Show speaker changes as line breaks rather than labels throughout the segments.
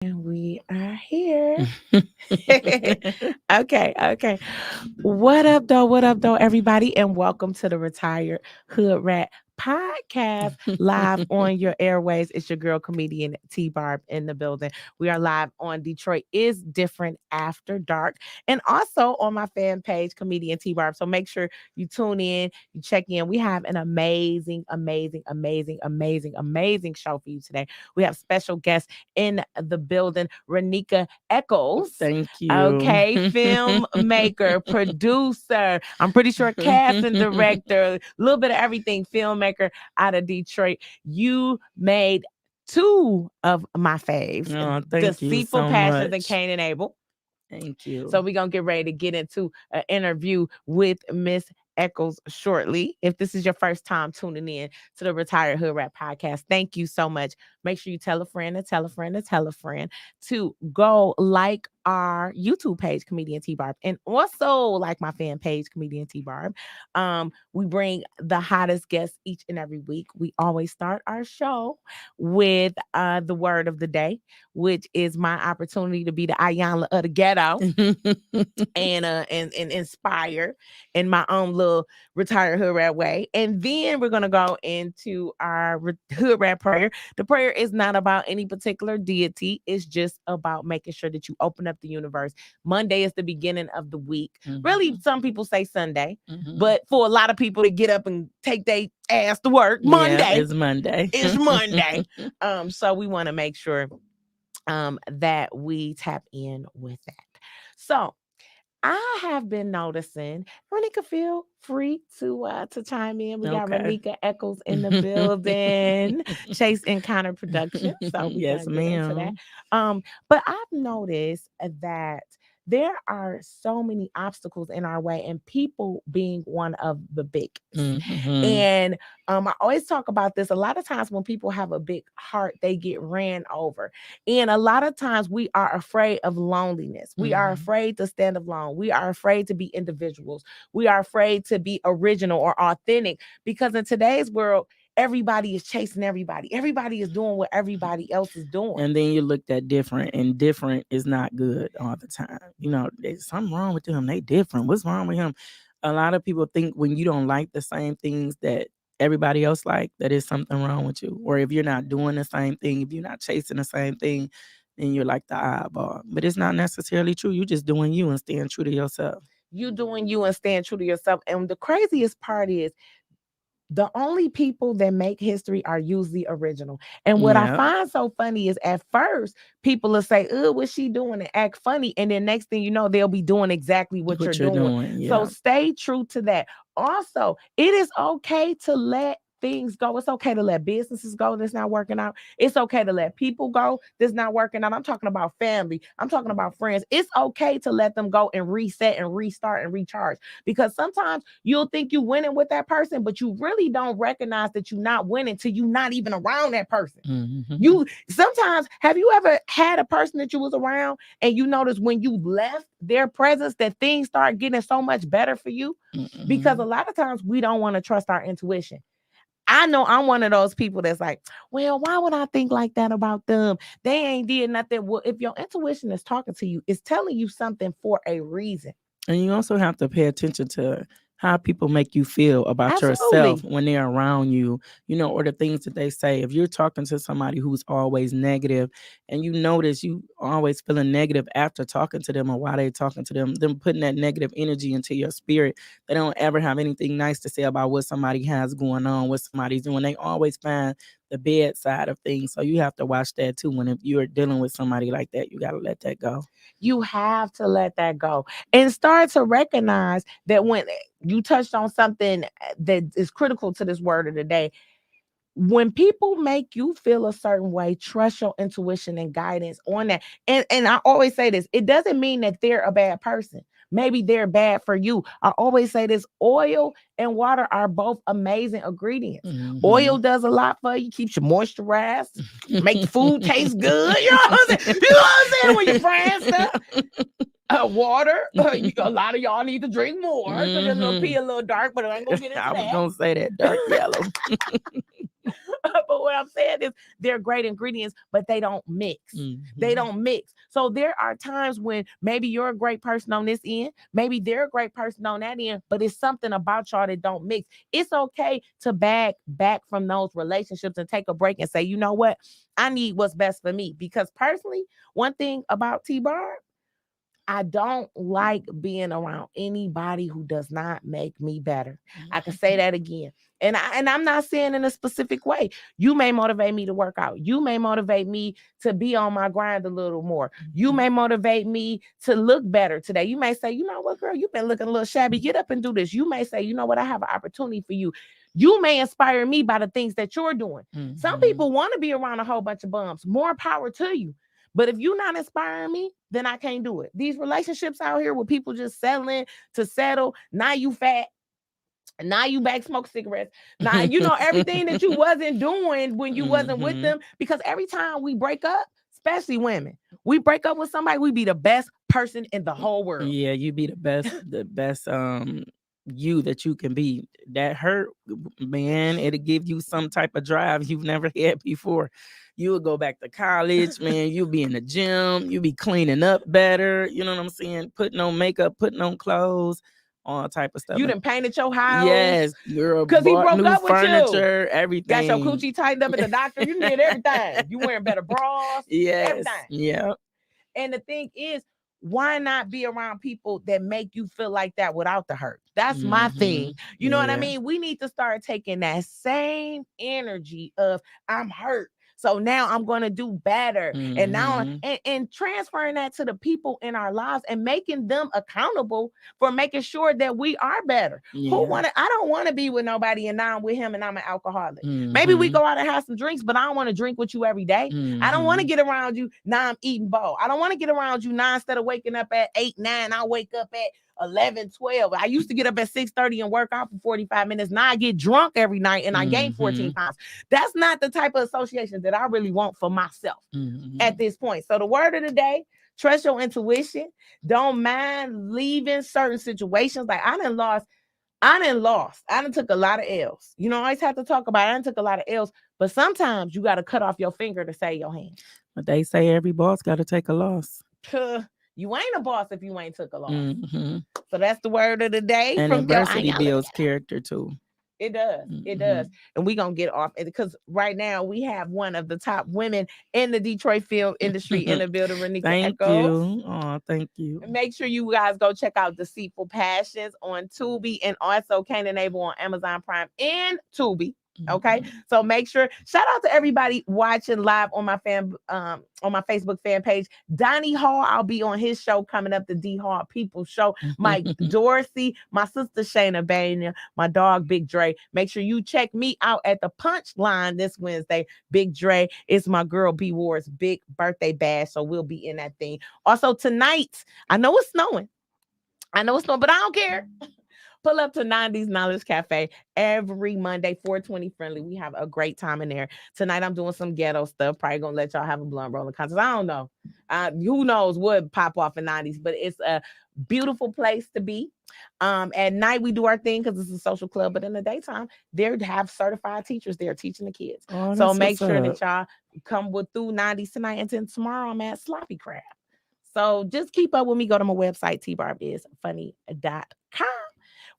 And we are here. Okay. What up, though? What up, though, everybody? And welcome to the Retired Hood Rat podcast live on your airways. It's your girl, comedian T Barb in the building. We are live on Detroit is Different After Dark and also on my fan page, comedian T Barb. So make sure you tune in, you check in. We have an amazing show for you today. We have special guests in the building, Renika Eccles.
Thank you.
Okay, filmmaker, producer. I'm pretty sure casting director, a little bit of everything. Filmmaker out of Detroit. You made two of my faves,
Oh, thank you
Deceitful
so
Passions and
much.
Cain and Abel.
Thank you.
So we're gonna get ready to get into an interview with Miss Eccles shortly. If this is your first time tuning in to the Retired Hood Rat podcast, thank you so much. Make sure you tell a friend to tell a friend to tell a friend to go like our YouTube page, Comedian T Barb, and also like my fan page, Comedian T Barb. We bring the hottest guests each and every week. We always start our show with the word of the day, which is my opportunity to be the Ayanla of the ghetto and inspire in my own little retired hood rat way. And then we're gonna go into our hood rat prayer. The prayer is not about any particular deity, it's just about making sure that you open up the universe. Monday is the beginning of the week. Really, some people say Sunday, but for a lot of people to get up and take their ass to work, Monday.
It's Monday.
It's Monday. So we want to make sure that we tap in with that. So I have been noticing. Renika, feel free to chime in. We got Renika Eccles in the building. Chase Encounter Production. So we
yes,
gonna get into that. But I've noticed that there are so many obstacles in our way, and people being one of the biggest. And I always talk about this. A lot of times when people have a big heart, they get ran over. And a lot of times we are afraid of loneliness. We are afraid to stand alone. We are afraid to be individuals. We are afraid to be original or authentic because in today's world, everybody is chasing everybody. Everybody is doing what everybody else is doing.
And then you looked at different, and different is not good all the time. You know, there's something wrong with them. They different. What's wrong with him? A lot of people think when you don't like the same things that everybody else like, that is something wrong with you. Or if you're not doing the same thing, if you're not chasing the same thing, then you're like the oddball. But it's not necessarily true. You're just doing you and staying true to yourself.
You doing you and staying true to yourself. And the craziest part is the only people that make history are usually original. And what I find so funny is at first people will say, oh, what's she doing, and act funny. And then next thing you know, they'll be doing exactly what you're doing. So stay true to that. Also, it is okay to let things go. It's okay to let businesses go that's not working out. It's okay to let people go that's not working out. I'm talking about family. I'm talking about friends. It's okay to let them go and reset and restart and recharge, because sometimes you'll think you're winning with that person, but you really don't recognize that you're not winning till you're not even around that person. You sometimes, have you ever had a person that you was around and you notice when you left their presence that things start getting so much better for you? Because a lot of times we don't want to trust our intuition. I know I'm one of those people that's like, well, why would I think like that about them? They ain't did nothing. Well, if your intuition is talking to you, it's telling you something for a reason.
And you also have to pay attention to how people make you feel about yourself when they're around you, you know, or the things that they say. If you're talking to somebody who's always negative and you notice you always feeling negative after talking to them or while they're talking to them putting that negative energy into your spirit, they don't ever have anything nice to say about what somebody has going on, what somebody's doing. They always find the bad side of things. So you have to watch that too. When if you're dealing with somebody like that, you got to let that go.
You have to let that go and start to recognize that when you touched on something that is critical to this word of the day. When people make you feel a certain way, trust your intuition and guidance on that. And I always say this, it doesn't mean that they're a bad person. Maybe they're bad for you. I always say this, oil and water are both amazing ingredients. Oil does a lot for you, keeps you moisturized, make the food taste good. You know what I'm saying? You know what I'm saying? When you're frying stuff. Water, a lot of y'all need to drink more because your little pee a little dark, but I ain't gonna get into that.
I was gonna say that dark yellow.
But what I'm saying is they're great ingredients, but they don't mix. They don't mix. So there are times when maybe you're a great person on this end, maybe they're a great person on that end, but it's something about y'all that don't mix. It's okay to back from those relationships and take a break and say, you know what? I need what's best for me. Because personally, one thing about T-Barb, I don't like being around anybody who does not make me better. I can say that again. And I'm not saying in a specific way. You may motivate me to work out. You may motivate me to be on my grind a little more. You may motivate me to look better today. You may say, you know what, girl, you've been looking a little shabby. Get up and do this. You may say, you know what, I have an opportunity for you. You may inspire me by the things that you're doing. Some people want to be around a whole bunch of bums. More power to you. But if you're not inspiring me, then I can't do it. These relationships out here with people just settling to settle. Now you fat. Now you back smoke cigarettes. Now, you know, everything that you wasn't doing when you wasn't with them. Because every time we break up, especially women, we break up with somebody, we be the best person in the whole world.
Yeah, you be the best you that you can be. That hurt, man, it'll give you some type of drive you've never had before. You would go back to college, man. You'll be in the gym. You'll be cleaning up better. You know what I'm saying? Putting on makeup, putting on clothes, all type of stuff.
You done painted your house.
Yes, girl.
Because he broke up with
furniture,
you.
Everything.
Got your coochie tightened up at the doctor. You did everything. You wearing better bras.
Yes.
Everything.
Yeah.
And the thing is, why not be around people that make you feel like that without the hurt? That's my thing. You know what I mean? We need to start taking that same energy of I'm hurt, so now I'm going to do better. And now and transferring that to the people in our lives and making them accountable for making sure that we are better. I don't want to be with nobody and now I'm with him and I'm an alcoholic. Maybe we go out and have some drinks, but I don't want to drink with you every day. I don't want to get around you. Now I'm eating bowl. I don't want to get around you now. Instead of waking up at 8, 9, I wake up at 11, 12. I used to get up at 6:30 and work out for 45 minutes. Now I get drunk every night and I gain 14 pounds. That's not the type of association that I really want for myself at this point. So the word of the day, trust your intuition. Don't mind leaving certain situations. Like I done lost. I done took a lot of L's. You know, I always have to talk about it. I done took a lot of L's. But sometimes you got to cut off your finger to save your hand.
But they say every boss got to take a loss.
You ain't a boss if you ain't took a loss. So that's the word of the day.
And adversity builds character too.
It does. It does. And we're going to get off because right now we have one of the top women in the Detroit film industry in the building, Renika
Thank
Echoes.
you. Oh, thank you.
Make sure you guys go check out Deceitful Passions on Tubi and also Cain and Abel on Amazon Prime and Tubi. Okay, so make sure, shout out to everybody watching live on my Facebook fan page. Donnie Hall, I'll be on his show coming up, the D Hall People Show. Mike Dorsey, my sister Shayna Bania, my dog Big Dre. Make sure you check me out at the Punchline this Wednesday. Big Dre, it's my girl B Ward's big birthday bash, so we'll be in that thing. Also tonight, I know it's snowing, but I don't care. Pull up to 90s Knowledge Cafe every Monday, 420 friendly. We have a great time in there. Tonight, I'm doing some ghetto stuff. Probably going to let y'all have a blunt rolling contest. I don't know. Who knows what pop off in 90s, but it's a beautiful place to be. At night, we do our thing because it's a social club, but in the daytime, they have certified teachers there teaching the kids. So make sure that y'all come through 90s tonight. And then tomorrow, I'm at Sloppy Crab. So just keep up with me. Go to my website, tbarbisfunny.com.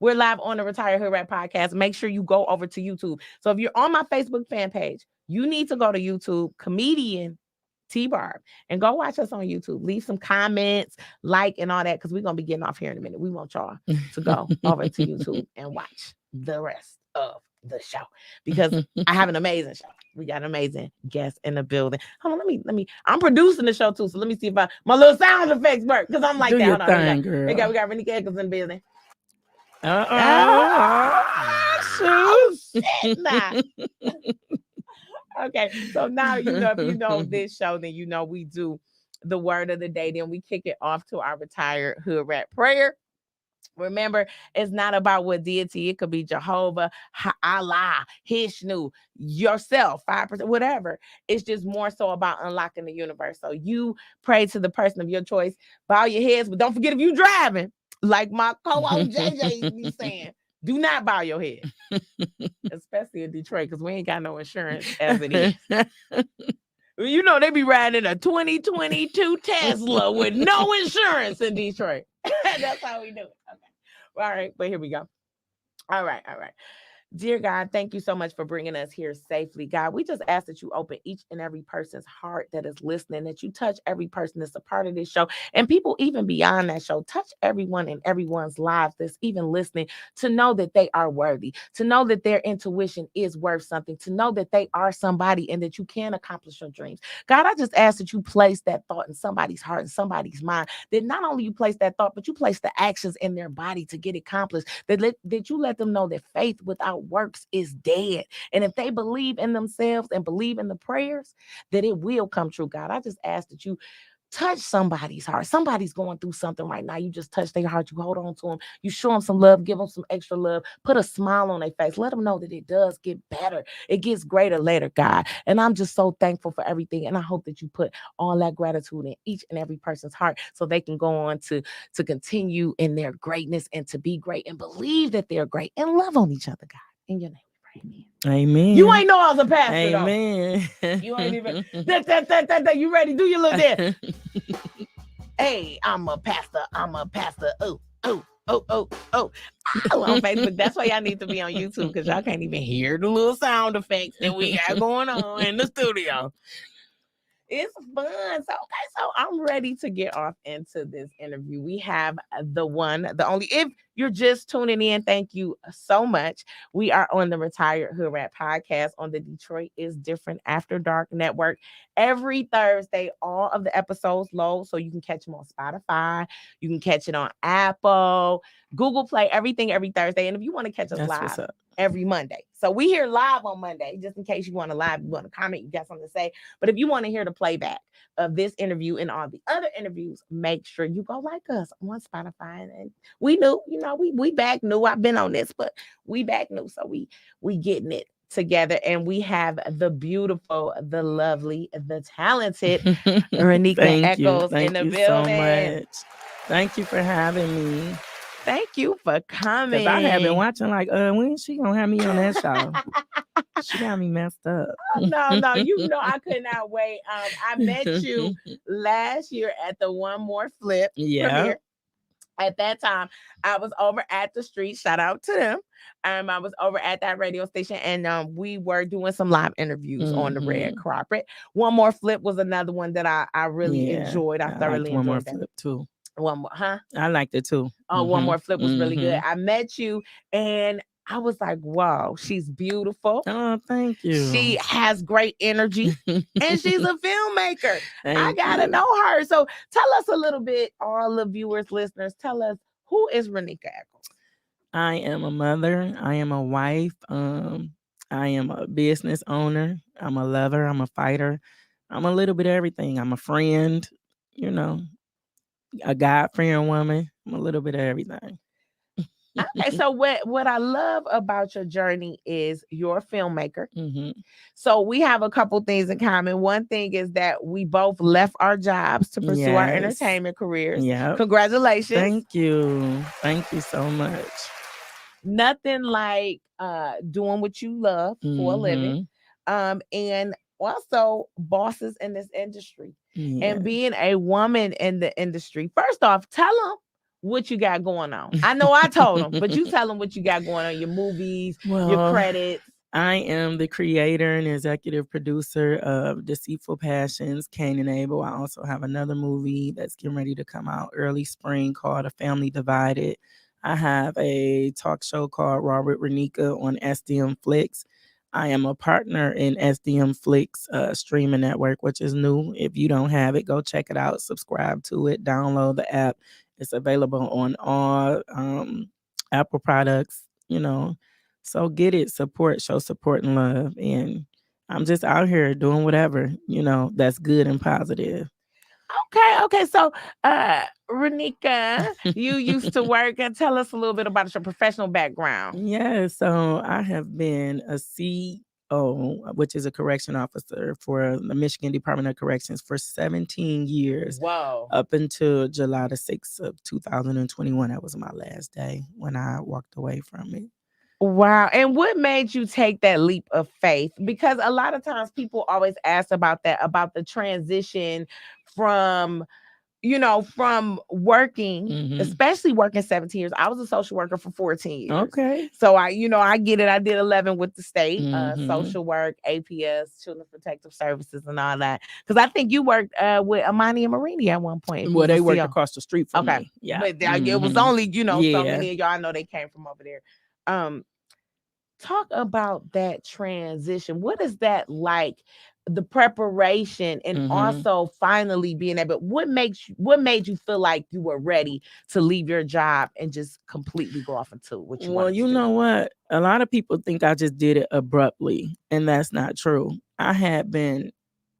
We're live on the Retired Hood Rat podcast. Make sure you go over to YouTube. So if you're on my Facebook fan page, you need to go to YouTube, comedian T-Barb, and go watch us on YouTube. Leave some comments, like, and all that, because we're going to be getting off here in a minute. We want y'all to go over to YouTube and watch the rest of the show because I have an amazing show. We got an amazing guest in the building. Hold on, let me. I'm producing the show too, so let me see if my little sound effects work because I'm like that.
Thing, girl.
We got Renika Echoes in the building. Okay, so now you know, if you know this show, then you know we do the word of the day. Then we kick it off to our Retired Hood Rat prayer. Remember, it's not about what deity. It could be Jehovah, Allah, Hishnu, yourself, 5%, whatever. It's just more so about unlocking the universe. So you pray to the person of your choice. Bow your heads, but don't forget if you're driving. Like my co-host JJ be saying, Do not bow your head, especially in Detroit, because we ain't got no insurance as it is. You know, they be riding a 2022 Tesla with no insurance in Detroit. That's how we do it. Okay. All right, but here we go. All right. Dear God, thank you so much for bringing us here safely. God, we just ask that you open each and every person's heart that is listening, that you touch every person that's a part of this show, and people even beyond that show. Touch everyone in everyone's lives that's even listening, to know that they are worthy, to know that their intuition is worth something, to know that they are somebody and that you can accomplish your dreams. God, I just ask that you place that thought in somebody's heart and somebody's mind, that not only you place that thought, but you place the actions in their body to get accomplished, that you let them know that faith without works is dead. And if they believe in themselves and believe in the prayers, that it will come true. God, I just ask that you touch somebody's heart. Somebody's going through something right now. You just touch their heart. You hold on to them. You show them some love. Give them some extra love. Put a smile on their face. Let them know that it does get better. It gets greater later, God. And I'm just so thankful for everything. And I hope that you put all that gratitude in each and every person's heart, so they can go on to continue in their greatness and to be great and believe that they're great and love on each other, God. In your name we pray.
Amen.
You ain't know I was a pastor,
Amen.
though. You ain't even that. You ready? Do your little dance. Hey, I'm a pastor. Oh. On Facebook. That's why y'all need to be on YouTube, because y'all can't even hear the little sound effects that we got going on in the studio. It's fun. So I'm ready to get off into this interview. We have the one, the only. If you're just tuning in, thank you so much. We are on the Retired Hood Rat podcast on the Detroit is Different After Dark Network. Every Thursday, all of the episodes load, so you can catch them on Spotify. You can catch it on Apple, Google Play, everything every Thursday. And if you want to catch us live, every Monday. So we here live on Monday, just in case you want to live, you want to comment, you got something to say. But if you want to hear the playback of this interview and all the other interviews, make sure you go like us on Spotify. And we knew, we back new. I've been on this, but we back new. So we getting it together. And we have the beautiful, the lovely, the talented Renika Echols in the building.
So much. Thank you for having me.
Thank you for coming.
I have been watching when is she gonna have me on that show? She got me messed up.
No, I could not wait. I met you last year at the One More Flip premiere. At that time, I was over at the street. Shout out to them. I was over at that radio station, and we were doing some live interviews on the red carpet. One More Flip was another one that I really enjoyed. I thoroughly enjoyed
One More
that.
Flip too.
One more, huh?
I liked it too.
Oh, One More Flip was really good. I met you, and I was like, wow, she's beautiful.
Oh, thank you.
She has great energy, and she's a filmmaker. I gotta know her. So tell us a little bit, all the viewers, listeners, tell us, who is Renika Echols?
I am a mother. I am a wife. I am a business owner. I'm a lover. I'm a fighter. I'm a little bit of everything. I'm a friend, a God-fearing woman. I'm a little bit of everything.
Okay, so what I love about your journey is you're a filmmaker. So we have a couple things in common. One thing is that we both left our jobs to pursue our entertainment careers.
Yeah.
Congratulations.
Thank you. Thank you so much.
Nothing like doing what you love for a living. And also bosses in this industry. And being a woman in the industry. First off, tell them what you got going on. I know I told them, but you tell them what you got going on, your movies, your credits.
I am the creator and executive producer of Deceitful Passions, Cain and Abel. I also have another movie that's getting ready to come out early spring called A Family Divided. I have a talk show called Raw with Renika on SDM Flix. I am a partner in SDM Flix streaming network, which is new. If you don't have it, go check it out. Subscribe to it. Download the app. It's available on all Apple products, So get it, show support and love. And I'm just out here doing whatever, that's good and positive.
Okay. So, Renika, you used to work, and tell us a little bit about your professional background.
Yeah, so I have been a which is a correction officer for the Michigan Department of Corrections for 17 years.
Wow.
Up until July the 6th of 2021. That was my last day when I walked away from it.
Wow. And what made you take that leap of faith? Because a lot of times people always ask about that, about the transition from from working, especially working 17 years. I was a social worker for 14 years.
Okay.
So I get it. I did 11 with the state, social work, APS, Children's Protective Services, and all that. Because I think you worked with Amani and Marini at one point.
Well, they worked across the street from me.
Yeah. But it was only, so many of y'all know they came from over there. Talk about that transition. What is that like? The preparation and also finally being able. What made you feel like you were ready to leave your job and just completely go off into what you?
Well, you know what? A lot of people think I just did it abruptly, and that's not true. I had been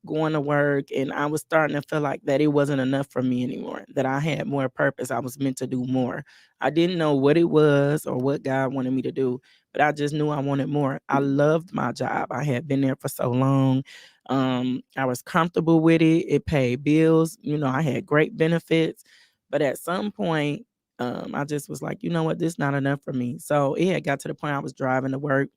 going to work and I was starting to feel like that it wasn't enough for me anymore, that I had more purpose. I was meant to do more. I didn't know what it was or what God wanted me to do, but I just knew I wanted more. I loved my job. I had been there for so long. I was comfortable with it. It paid bills. I had great benefits. But at some point, I just was like, you know what, this is not enough for me. So it had got to the point I was driving to work.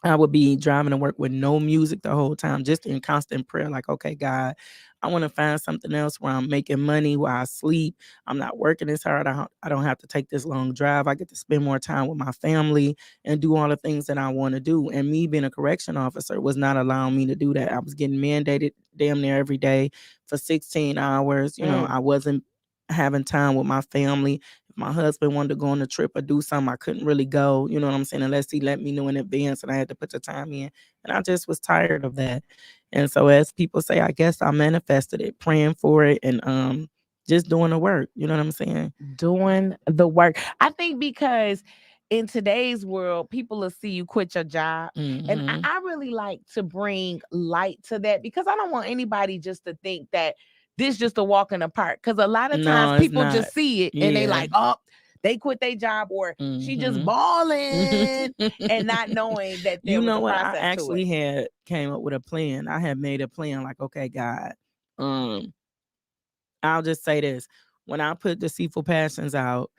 I would be driving to work with no music the whole time, just in constant prayer. Like, okay, God, I want to find something else where I'm making money, where I sleep. I'm not working as hard. I don't have to take this long drive. I get to spend more time with my family and do all the things that I want to do. And me being a correction officer was not allowing me to do that. I was getting mandated damn near every day for 16 hours. I wasn't having time with my family. If my husband wanted to go on a trip or do something, I couldn't really go, you know what I'm saying, unless he let me know in advance and I had to put the time in. And I just was tired of that. And so as people say, I guess I manifested it, praying for it and just doing the work. You know what I'm saying?
Doing the work. I think because in today's world, people will see you quit your job. And I really like to bring light to that because I don't want anybody just to think that this just a walk in the park. Because a lot of times people just see it and they like, oh, they quit their job or she just balling and not knowing that there was a process.
I actually came up with a plan. I had made a plan like, okay, God, I'll just say this. When I put Deceitful Passions out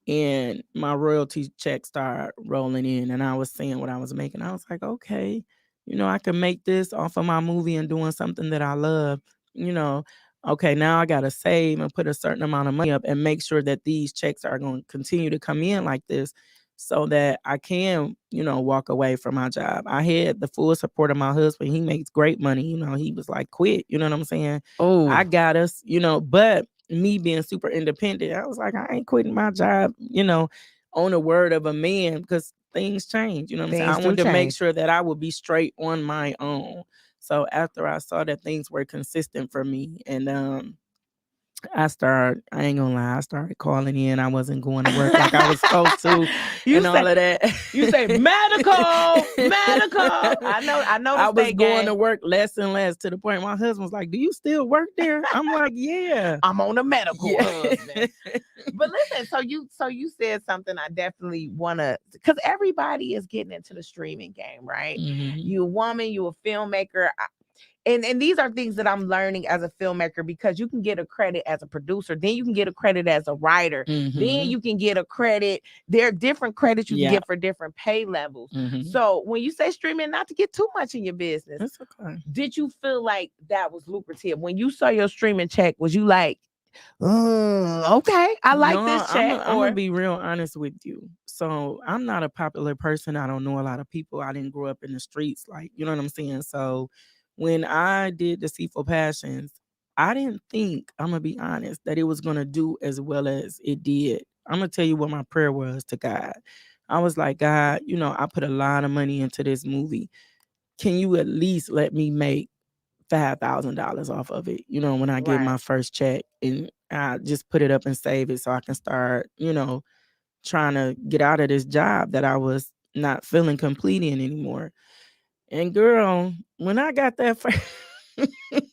and my royalty check started rolling in and I was seeing what I was making, I was like, okay, I can make this off of my movie and doing something that I love, Okay, now I got to save and put a certain amount of money up and make sure that these checks are going to continue to come in like this so that I can, walk away from my job. I had the full support of my husband. He makes great money. He was like, quit. You know what I'm saying?
Oh,
I got us, but me being super independent, I was like, I ain't quitting my job, on the word of a man because things change. You know what I'm saying? I wanted to make sure that I would be straight on my own. So after I saw that things were consistent for me and I ain't gonna lie, I started calling in. I wasn't going to work like I was supposed to all of that.
You say medical. I know.
I was going to work less and less to the point my husband was like, do you still work there? I'm like, yeah.
I'm on a medical husband. But listen, so you said something I definitely want to, because everybody is getting into the streaming game, right? You a woman, you a filmmaker. And these are things that I'm learning as a filmmaker because you can get a credit as a producer, then you can get a credit as a writer, then you can get a credit. There are different credits you can get for different pay levels. So when you say streaming, not to get too much in your business,
that's okay.
Did you feel like that was lucrative? When you saw your streaming check, was you like, okay, I like this check?
I'm gonna be real honest with you. So I'm not a popular person. I don't know a lot of people. I didn't grow up in the streets, like, you know what I'm saying? So when I did Deceitful Passions, I didn't think, I'm going to be honest, that it was going to do as well as it did. I'm going to tell you what my prayer was to God. I was like, God, I put a lot of money into this movie. Can you at least let me make $5,000 off of it, when I get my first check, and I just put it up and save it so I can start, trying to get out of this job that I was not feeling complete in anymore. And girl, when I got that first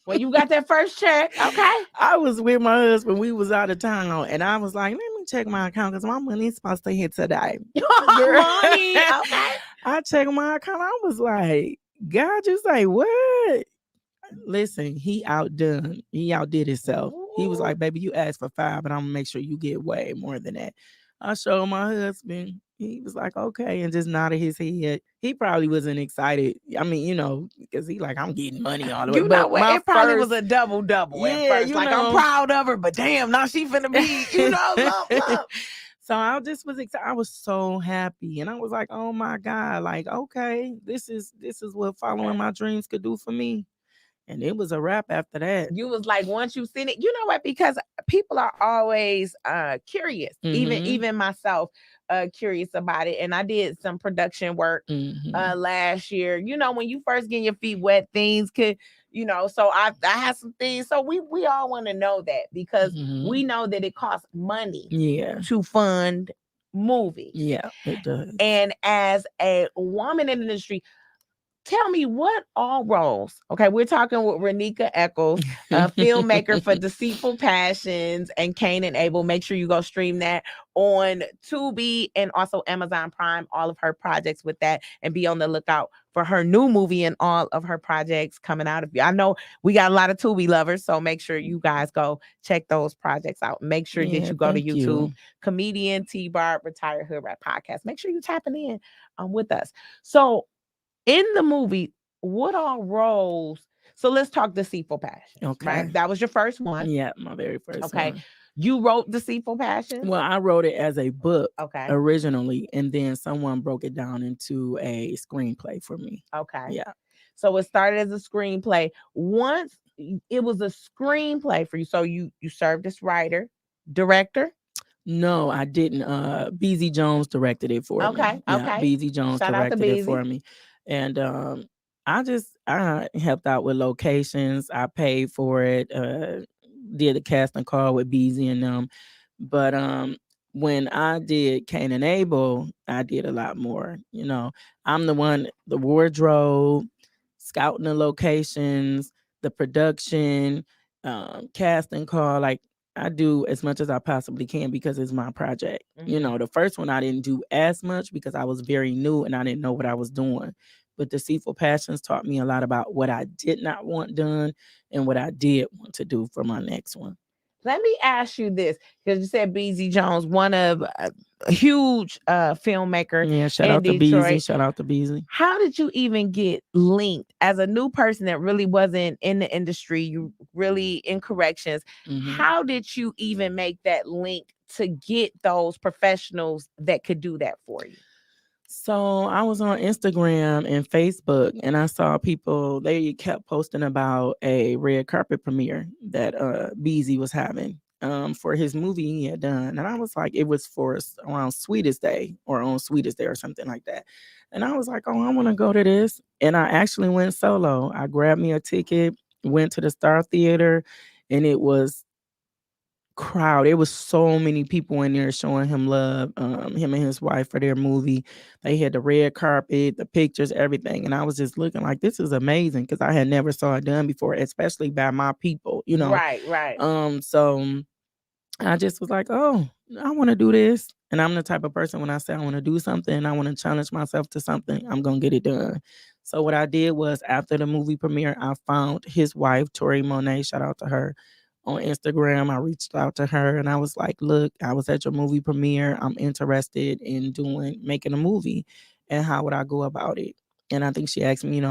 when you got that first check, okay,
I was with my husband. We was out of town, and I was like, let me check my account because my money's supposed to hit today.
Money, okay.
I checked my account. I was like, God just like, what? Listen, he outdid himself. He was like, baby, you asked for 5, but I'm gonna make sure you get way more than that. I showed my husband. He was like, okay, and just nodded his head. He probably wasn't excited. I mean, because he like, I'm getting money all the way.
You know what? It probably was a double at first. Like, I'm proud of her, but damn, now she finna be, love.
So I just was excited. I was so happy, and I was like, "Oh my God! Like, okay, this is what following my dreams could do for me." And it was a wrap after that.
You was like, once you've seen it, you know what? Because people are always curious. Even myself, curious about it. And I did some production work last year. When you first get your feet wet, things could. So I had some things. So we all want to know that because we know that it costs money to fund movies.
Yeah, it does.
And as a woman in the industry, tell me what all roles. Okay, we're talking with Renika Eccles, a filmmaker for Deceitful Passions and Cain and Abel. Make sure you go stream that on Tubi and also Amazon Prime, all of her projects with that, and be on the lookout for her new movie and all of her projects coming out of you. I know we got a lot of Tubi lovers, so make sure you guys go check those projects out. Make sure that you go to YouTube, Comedian T-Bar Retire Hood Rat Podcast. Make sure you're tapping in with us. So in the movie, what all roles? So let's talk Deceitful Passions.
Okay.
Right? That was your first one.
Yeah, my very first one.
Okay. You wrote Deceitful Passions?
Well, I wrote it as a book originally, and then someone broke it down into a screenplay for me.
Okay.
Yeah.
So it started as a screenplay. Once it was a screenplay for you, so you served as writer, director?
No, I didn't. BZ Jones directed it for me.
Okay.
BZ Jones directed it for me. And I helped out with locations. I paid for it. Did the casting call with BZ and them. But when I did Cain and Abel, I did a lot more. I'm the one, the wardrobe, scouting the locations, the production, casting call. Like, I do as much as I possibly can because it's my project. The first one I didn't do as much because I was very new and I didn't know what I was doing. But Deceitful Passions taught me a lot about what I did not want done and what I did want to do for my next one.
Let me ask you this, because you said BZ Jones, one of a huge filmmaker.
Yeah, shout out to BZ. Shout out to BZ.
How did you even get linked as a new person that really wasn't in the industry? You really in corrections. How did you even make that link to get those professionals that could do that for you?
So I was on Instagram and Facebook, and I saw people, they kept posting about a red carpet premiere that BZ was having for his movie he had done. And I was like, it was for around Sweetest Day or on Sweetest Day or something like that. And I was like, oh, I want to go to this. And I actually went solo. I grabbed me a ticket, went to the Star Theater, and it was crowd. It was so many people in there showing him love, him and his wife for their movie. They had the red carpet, the pictures, everything. And I was just looking like, this is amazing, because I had never saw it done before, especially by my people,
Right.
So I just was like, oh, I want to do this. And I'm the type of person, when I say I want to do something and I want to challenge myself to something, I'm going to get it done. So what I did was, after the movie premiere, I found his wife, Tori Monet, shout out to her, on Instagram. I reached out to her and I was like, look, I was at your movie premiere. I'm interested in making a movie, and how would I go about it? And I think she asked me,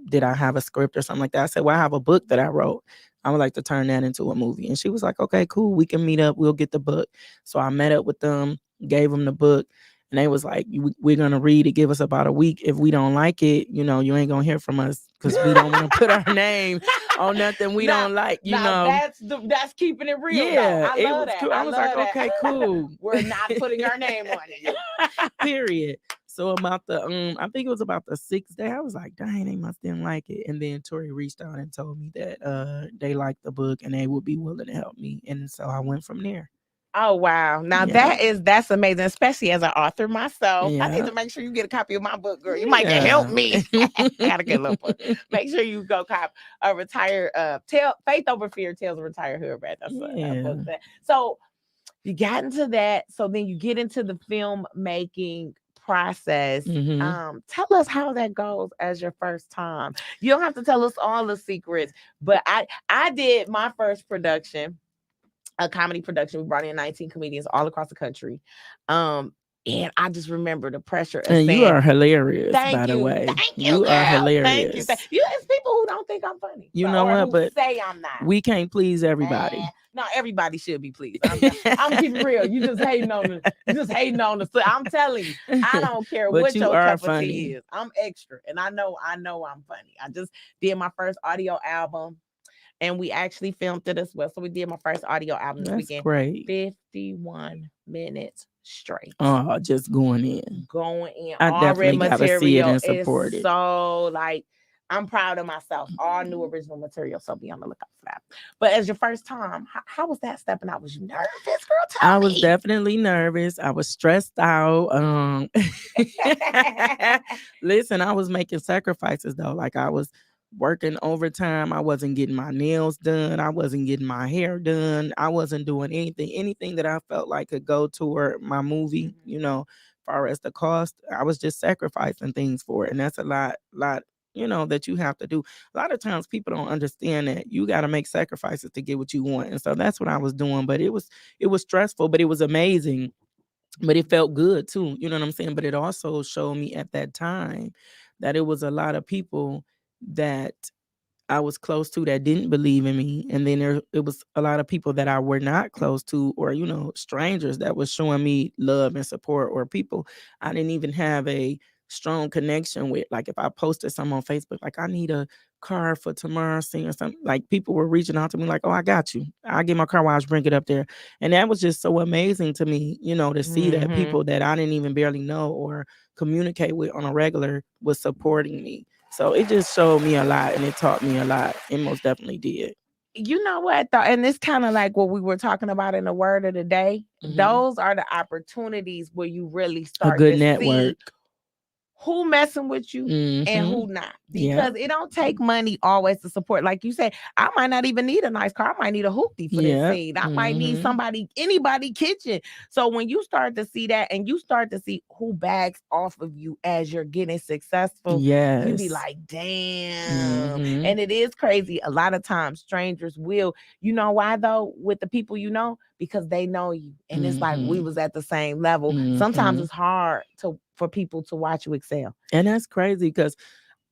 did I have a script or something like that? I said, well, I have a book that I wrote. I would like to turn that into a movie. And she was like, okay, cool. We can meet up. We'll get the book. So I met up with them, gave them the book. And they was like, we're going to read it. Give us about a week. If we don't like it, you ain't going to hear from us, because we don't want to put our name on nothing we don't like,
That's keeping it real.
Yeah,
I love that.
Cool. I was like,
that.
Okay, cool.
We're not putting our name on it.
Period. So about I think it was about the 6th day, I was like, dang, they must didn't like it. And then Tori reached out and told me that they liked the book and they would be willing to help me. And so I went from there.
Oh, wow. Now that's amazing, especially as an author myself.
Yeah.
I need to make sure you get a copy of my book, girl. You might can help me. I gotta get a little book. Make sure you go cop a Faith Over Fear, Tales of Retired Hood Rat. That's a book. So you got into that. So then you get into the filmmaking process. Tell us how that goes as your first time. You don't have to tell us all the secrets, but I did my first production, a comedy production. We brought in 19 comedians all across the country. And I just remember the pressure of
and
saying,
you are hilarious,
thank
by the
you,
way.
thank
You
girl.
are hilarious.
Thank you. It's people who don't think I'm funny.
You know what? But
say I'm not.
We can't please everybody.
No, everybody should be pleased. I'm keeping real. You just hating on the. I'm telling you, I don't care what your cup of tea is. I'm extra, and I know I'm funny. I just did my first audio album, and we actually filmed it as well. So we did my first audio album this weekend.
Great.
51 minutes straight.
Oh, just going in.
I
definitely gotta see it and support it.
So I'm proud of myself. All new original material. So be on the lookout for that. But as your first time, how was that stepping out? Was you nervous, girl?
I was definitely nervous. I was stressed out. Listen, I was making sacrifices though. Like I was working overtime. I wasn't getting my nails done. I wasn't getting my hair done. I wasn't doing anything that I felt like could go toward my movie, you know, as far as the cost. I was just sacrificing things for it. And that's a lot, you know, that you have to do. A lot of times people don't understand that you got to make sacrifices to get what you want. And so that's what I was doing. But it was stressful, but it was amazing. But it felt good too. You know what I'm saying? But it also showed me at that time that it was a lot of people that I was close to that didn't believe in me. And then it was a lot of people that I were not close to, or, you know, strangers that was showing me love and support, or people I didn't even have a strong connection with. Like if I posted something on Facebook, like I need a car for tomorrow scene or something, like people were reaching out to me like, oh, I got you. I'll get my car wash, bring it up there. And that was just so amazing to me, you know, to see that people that I didn't even barely know or communicate with on a regular was supporting me. So it just showed me a lot, and it taught me a lot. It most definitely did.
You know what, though? And it's kind of like what we were talking about in the word of the day. Those are the opportunities where you really start
a good network.
See who messing with you and who not, because it don't take money always to support. Like you said, I might not even need a nice car. I might need a hoopty for this scene. I might need anybody kitchen. So when you start to see that, and you start to see who bags off of you as you're getting successful, you be like, damn. And it is crazy. A lot of times strangers will, you know why though, with the people you know, because they know you. And it's like we was at the same level. Sometimes it's hard for people to watch you excel.
And that's crazy because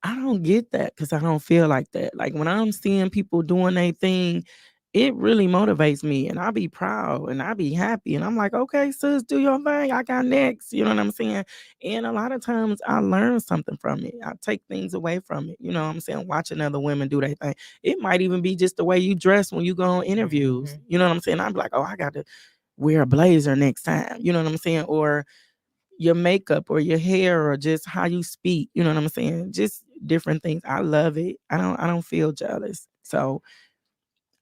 I don't get that, because I don't feel like that. Like when I'm seeing people doing their thing, it really motivates me, and I be proud and I be happy. And I'm like, okay, sis, do your thing. I got next. You know what I'm saying? And a lot of times I learn something from it. I take things away from it. You know what I'm saying? Watching other women do their thing. It might even be just the way you dress when you go on interviews. You know what I'm saying? I'm like, oh, I got to wear a blazer next time. You know what I'm saying? Or your makeup or your hair or just how you speak, you know what I'm saying? Just different things. I love it. I don't feel jealous. So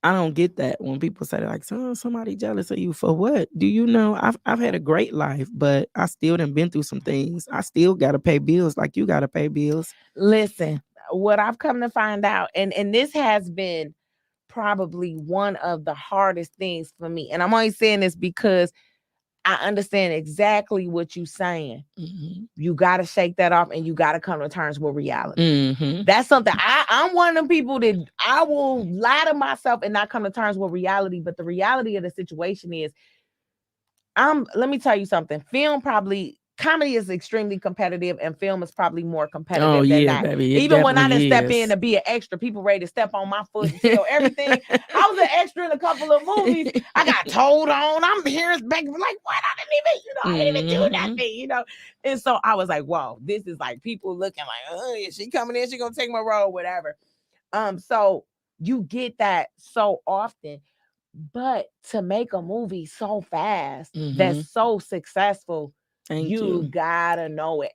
I don't get that when people say like, so somebody jealous of you for what? Do you know I've had a great life, but I still done been through some things. I still gotta pay bills like you gotta pay bills.
Listen, what I've come to find out, and this has been probably one of the hardest things for me. And I'm only saying this because I understand exactly what you're saying. You got to shake that off, and you got to come to terms with reality. That's something I'm one of them people that I will lie to myself and not come to terms with reality. But the reality of the situation is, let me tell you something. Comedy is extremely competitive, and film is probably more competitive than that.
Baby,
even when I didn't step in to be an extra, people ready to step on my foot and tell everything. I was an extra in a couple of movies. I got told on. I'm hearing back like, what? I didn't even do nothing, And so I was like, whoa, this is like people looking like, oh, is she coming in? She gonna take my role, whatever. So you get that so often. But to make a movie so fast that's so successful, you gotta know it.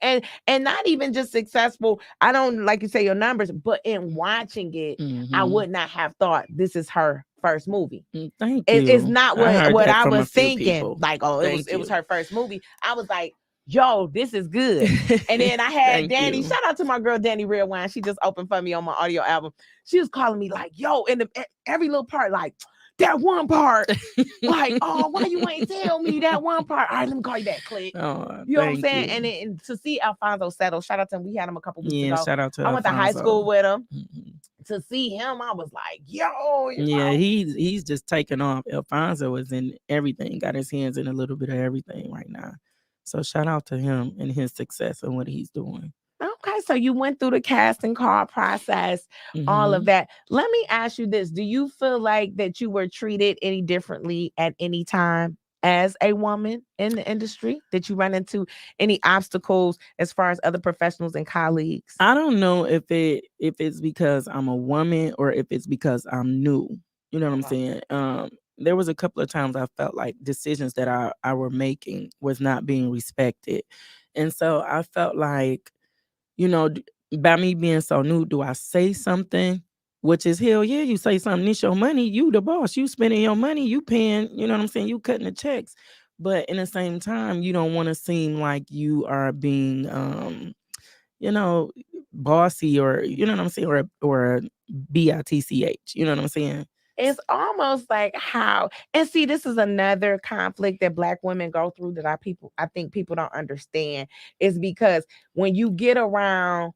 And not even just successful. I don't like you say your numbers, but in watching it, I would not have thought this is her first movie.
Thank you.
It's not what I was thinking. People. Like, oh, it was her first movie. I was like, yo, this is good. And then I had Danny. Shout out to my girl Danny Redwine. She just opened for me on my audio album. She was calling me like, yo, in every little part, like, that one part. Like, oh, why you ain't tell me that one part? All right, let me call you back, click.
Oh,
You know what I'm saying?
you.
And to see Alfonso settle, shout out to him. We had him a couple weeks ago.
Shout out to
I went to high school with him. To see him, I was like, yo,
yeah, he's just taking off. Alfonso is in everything, got his hands in a little bit of everything right now. So shout out to him and his success and what he's doing.
Okay, so you went through the casting call process, all of that. Let me ask you this. Do you feel like that you were treated any differently at any time as a woman in the industry? Did you run into any obstacles as far as other professionals and colleagues?
I don't know if it's because I'm a woman or if it's because I'm new. You know what I'm saying? There was a couple of times I felt like decisions that I were making was not being respected. And so I felt like, you know, by me being so new, do I say something? Which is, hell yeah, you say something. It's your money. You the boss. You spending your money. You paying, you know what I'm saying? You cutting the checks. But in the same time, you don't want to seem like you are being, you know, bossy or, you know what I'm saying? Or bitch. You know what I'm saying?
It's almost like how, and see, this is another conflict that Black women go through that I think people don't understand, is because when you get around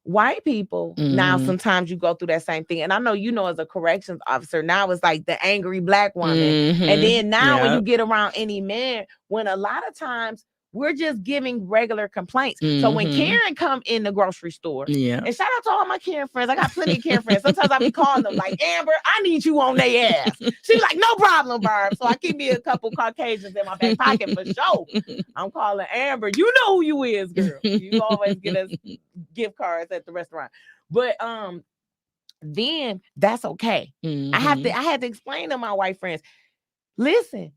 white people, now sometimes you go through that same thing. And I know, you know, as a corrections officer, now it's like the angry Black woman. And then now when you get around any man, when a lot of times we're just giving regular complaints. So when Karen come in the grocery store, and shout out to all my Karen friends. I got plenty of Karen friends. Sometimes I be calling them like, Amber, I need you on their ass. She's like, no problem, Barb. So I keep me a couple Caucasians in my back pocket for sure. I'm calling Amber. You know who you is, girl. You always get us gift cards at the restaurant. But then that's okay. I had to explain to my white friends, listen,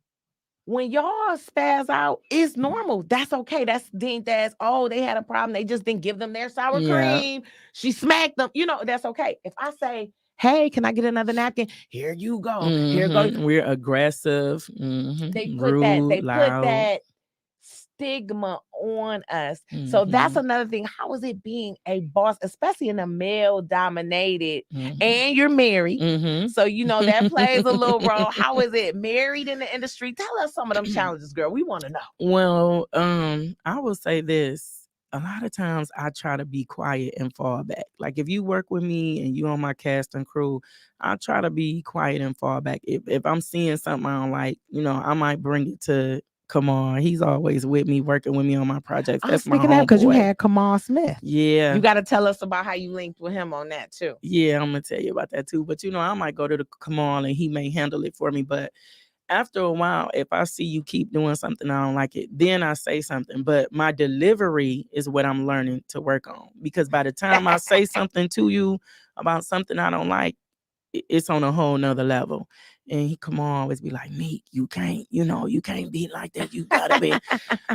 when y'all spaz out, it's normal. That's okay. That's oh, they had a problem. They just didn't give them their sour cream. She smacked them. You know, that's okay. If I say, hey, can I get another napkin? Here you go. Here go.
We're aggressive.
They put
rude,
put
loud.
that stigma on us. So that's another thing. How is it being a boss, especially in a male dominated, and you're married? So, you know, that plays a little role. How is it married in the industry? Tell us some of them challenges, girl. We want to know.
Well, I will say this. A lot of times I try to be quiet and fall back. Like if you work with me and you on my cast and crew, I try to be quiet and fall back. If I'm seeing something I don't like, you know, I might bring it to Kamal. He's always with me, working with me on my projects. That's my homeboy.
Because you had Kamal Smith.
Yeah.
You got to tell us about how you linked with him on that too.
Yeah, I'm going to tell you about that too. But, you know, I might go to the Kamal and he may handle it for me. But after a while, if I see you keep doing something, I don't like it, then I say something. But my delivery is what I'm learning to work on. Because by the time I say something to you about something I don't like, it's on a whole nother level. And he come on, always be like, Meek, you can't be like that. You gotta be,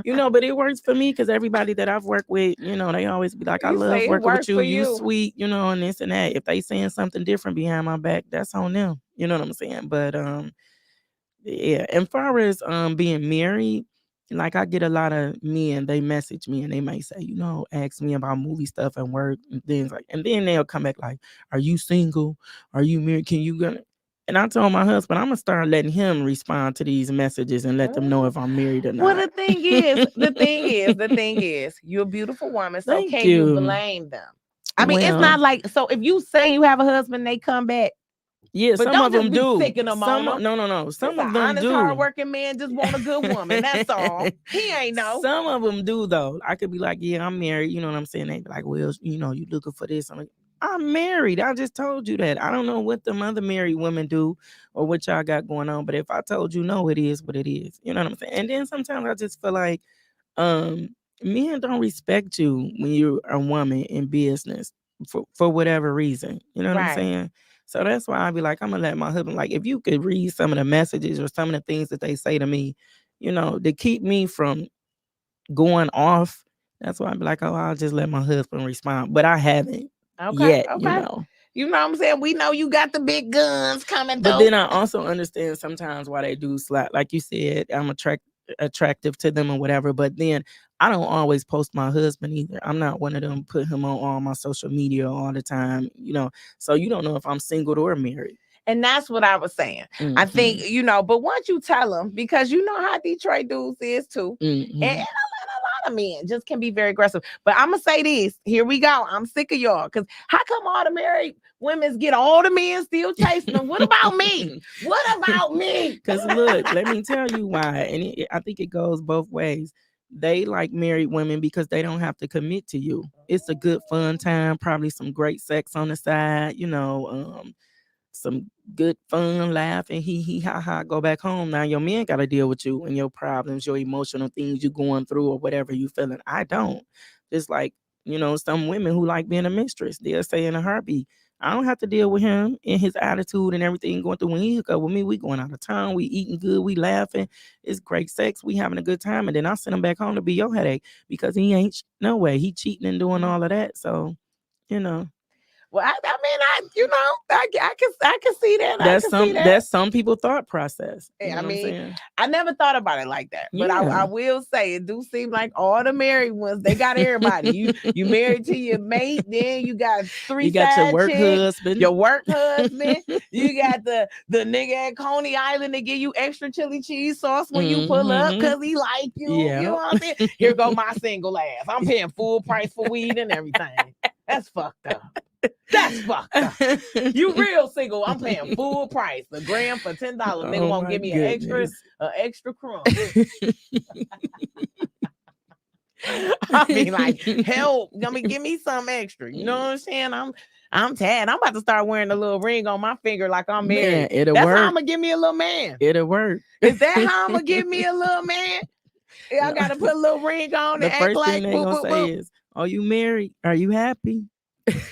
but it works for me because everybody that I've worked with, they always be like, I love working with you. You sweet, and this and that. If they saying something different behind my back, that's on them. You know what I'm saying? But yeah. And far as being married, like I get a lot of men, they message me and they might say, ask me about movie stuff and work and things like, and then they'll come back like, are you single? Are you married? Can you go? And I told my husband, I'm gonna start letting him respond to these messages and let them know if I'm married or not.
Well, the thing is, you're a beautiful woman. So can you blame them? I mean, it's not like, so if you say you have a husband, they come back.
Yeah,
but
some of them do.
No.
Some of them
honest,
do.
Hardworking man just want a good woman. That's all. He ain't know.
Some of them do though. I could be like, yeah, I'm married. You know what I'm saying? They be like, well, you looking for this? I'm like, I'm married. I just told you that. I don't know what them other married women do or what y'all got going on. But if I told you no, it is what it is. You know what I'm saying? And then sometimes I just feel like men don't respect you when you're a woman in business for whatever reason. You know what I'm saying? So that's why I be like, I'm gonna let my husband, like, if you could read some of the messages or some of the things that they say to me, to keep me from going off. That's why I be like, oh, I'll just let my husband respond. But I haven't yet,
You know what I'm saying? We know you got the big guns coming through.
But then I also understand sometimes why they do slap. Like you said, I'm attractive to them or whatever. But then I don't always post my husband either. I'm not one of them put him on all my social media all the time, so you don't know if I'm single or married.
And that's what I was saying. I think, but once you tell them, because you know how Detroit dudes is too, and a lot of men just can be very aggressive. But I'm going to say this. Here we go. I'm sick of y'all. Because how come all the married women get all the men still chasing them? What about me? What about me?
Because look, let me tell you why. And I think it goes both ways. They like married women because they don't have to commit to you. It's a good fun time, probably some great sex on the side, some good fun, laughing, he ha ha, go back home. Now your man got to deal with you and your problems, your emotional things you going through or whatever you feeling. I don't. Just like, some women who like being a mistress, they'll say in a heartbeat, I don't have to deal with him and his attitude and everything going through. When he hook up with me, we going out of town, we eating good, we laughing, it's great sex, we having a good time, and then I send him back home to be your headache because he ain't no way. He cheating and doing all of that. So,
Well, I can see that.
That's some people thought process.
I never thought about it like that. But I will say it do seem like all the married ones, they got everybody. You married to your mate, then you got three.
You got your work husband.
Your work husband. You got the nigga at Coney Island to give you extra chili cheese sauce when you pull up because he like you.
Yeah.
You know what I'm saying? Here go my single ass. I'm paying full price for weed and everything. That's fucked up. That's fucked up. You real single. I'm paying full price. A gram for $10. Nigga won't give me an extra crumb. I mean, like, help. Give me some extra. You know what I'm saying? I'm tad. I'm about to start wearing a little ring on my finger like I'm married.
Man,
That's
work.
how I'm gonna give me a little man.
It'll work.
Is that how I'm gonna give me a little man? I gotta put a little ring on and act like
thing they gonna say is, "Are you married? Are you happy?"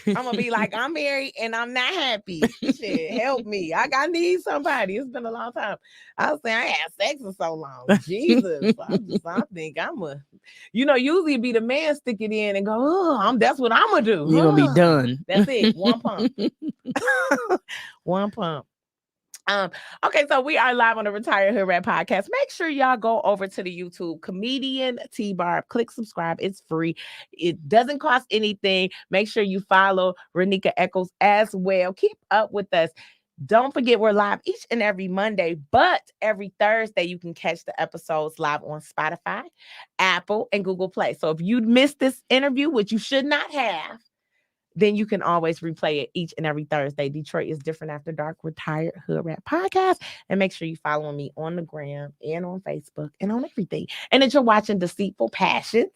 I'm gonna be like, I'm married and I'm not happy. Shit, help me. I need somebody. It's been a long time. I was saying I ain't had sex in so long. Jesus. I think usually be the man stick it in and go, oh, that's what I'm gonna do.
You're gonna be done.
That's it. One pump. One pump. Okay, so we are live on the Retired Hood Rat podcast. Make sure y'all go over to the YouTube Comedian T-Barb. Click subscribe. It's free. It doesn't cost anything. Make sure you follow Renika Echols as well. Keep up with us. Don't forget we're live each and every Monday, but every Thursday you can catch the episodes live on Spotify, Apple, and Google Play. So if you missed this interview, which you should not have, then you can always replay it each and every Thursday. Detroit is Different After Dark, Retired Hood Rat podcast. And make sure you follow me on the gram and on Facebook and on everything. And that you're watching Deceitful Passions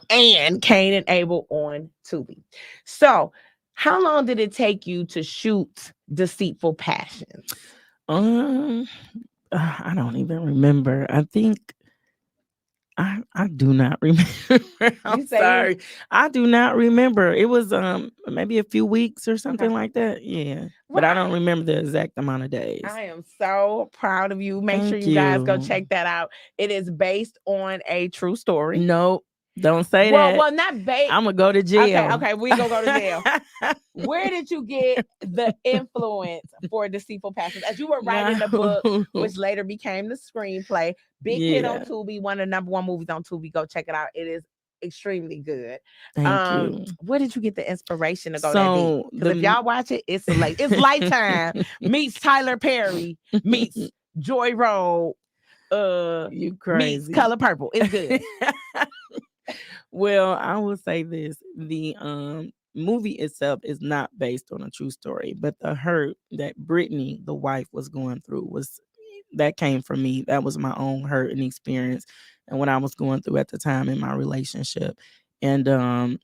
and Cain and Abel on Tubi. So how long did it take you to shoot Deceitful Passions?
I don't even remember. I think I do not remember. I'm sorry. I do not remember. It was maybe a few weeks or something like that. Yeah. But I don't remember the exact amount of days.
I am so proud of you. Make sure you guys go check that out. It is based on a true story.
No, don't say that.
Well, not based.
I'm gonna go to jail.
Okay, we gonna go to jail. Where did you get the influence for Deceitful Passions? As you were writing the book, which later became the screenplay, big hit on Tubi, one of the #1 movies on Tubi. Go check it out. It is extremely good.
Thank you.
Where did you get the inspiration to go that deep? Because if y'all watch it, it's Lifetime meets Tyler Perry meets Joy Road.
You crazy.
Meets Color Purple. It's good.
Well, I will say this: the movie itself is not based on a true story, but the hurt that Brittany, the wife, was going through that came from me. That was my own hurt and experience, and what I was going through at the time in my relationship, and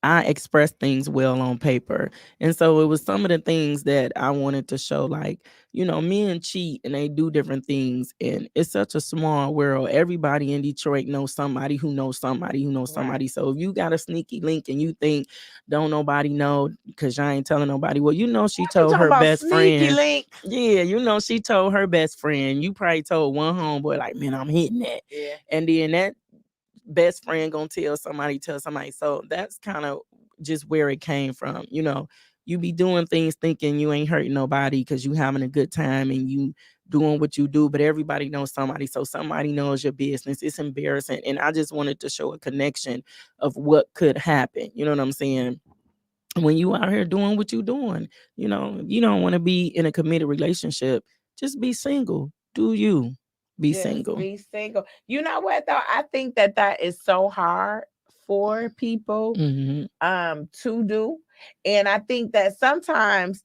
I expressed things well on paper. And so it was some of the things that I wanted to show, like, men cheat and they do different things. And it's such a small world. Everybody in Detroit knows somebody who knows somebody who knows somebody. So if you got a sneaky link and you think don't nobody know because y'all ain't telling nobody, well, she told her best friend.
Link?
Yeah, she told her best friend. You probably told one homeboy, like, man, I'm hitting that.
Yeah.
And then that best friend gonna tell somebody. So that's kind of just where it came from. You be doing things thinking you ain't hurting nobody because you having a good time and you doing what you do, but everybody knows somebody, so somebody knows your business. It's embarrassing. And I just wanted to show a connection of what could happen. You know what I'm saying? when you out here doing what you doing, you don't want to be in a committed relationship. Just be single. Do you be
Just
single?
be single. You know what though? I think that is so hard for people
Mm-hmm.
to do. And I think that sometimes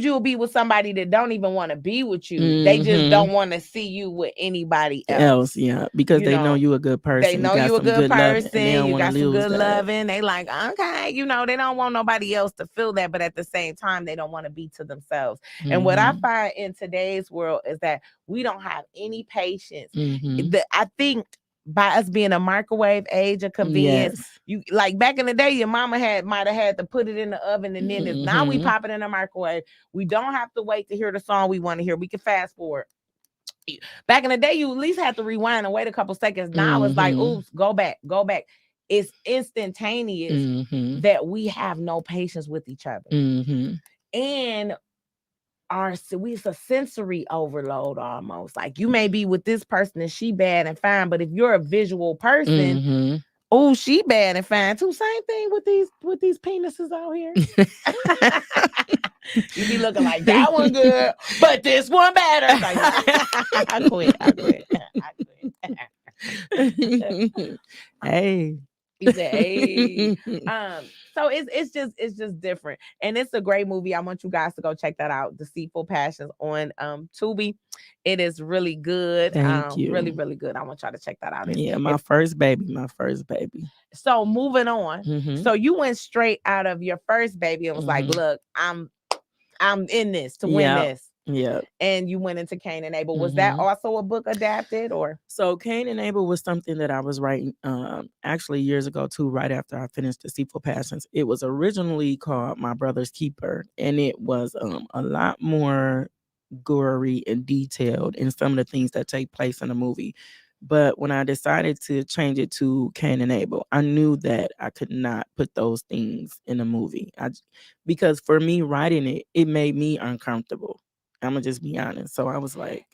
you'll be with somebody that don't even want to be with you. They just
Mm-hmm.
don't want to see you with anybody
Else,
else.
yeah, because
You
they know
know,
you a good
they
person. You
know
got
you a
some
good
good loving, and they
person,
don't
you
want to
got some
lose
good
that.
loving. They like, okay, they don't want nobody else to feel that, but at the same time, they don't want to be to themselves. And what I
Mm-hmm.
find in today's world is that we don't have any patience.
Mm-hmm.
I think by us being a microwave age of convenience,
Yes.
you like back in the day, your mama might have had to put it in the oven and then it's now we
Mm-hmm.
pop it in the microwave. We don't have to wait to hear the song we want to hear. We can fast forward. Back in the day, you at least had to rewind and wait a couple seconds. Now it's like,
Mm-hmm.
oops, go back, go back. It's instantaneous
Mm-hmm.
that we have no patience with each other.
Mm-hmm.
And it's a sensory overload almost. Like you may be with this person and she bad and fine, but if you're a visual person,
Mm-hmm.
oh, she bad and fine too. Same thing with these penises out here. You be looking like that one good, but this one better. Like, I quit.
Hey.
You said, hey. So it's just different. And it's a great movie. I want you guys to go check that out. Deceitful Passions on Tubi. It is really good.
Thank you.
Really, really good. I want y'all to check that out.
Yeah, my first baby.
So moving on.
Mm-hmm.
So you went straight out of your first baby and was like, look, I'm in this to win this.
Yeah.
And you went into Cain and Abel. Was that also a book adapted or?
So Cain and Abel was something that I was writing actually years ago too, right after I finished Deceitful Passions. It was originally called My Brother's Keeper, and it was a lot more gory and detailed in some of the things that take place in the movie. But when I decided to change it to Cain and Abel, I knew that I could not put those things in a movie. Because for me writing it, it made me uncomfortable. I'm gonna just be honest. So I was like,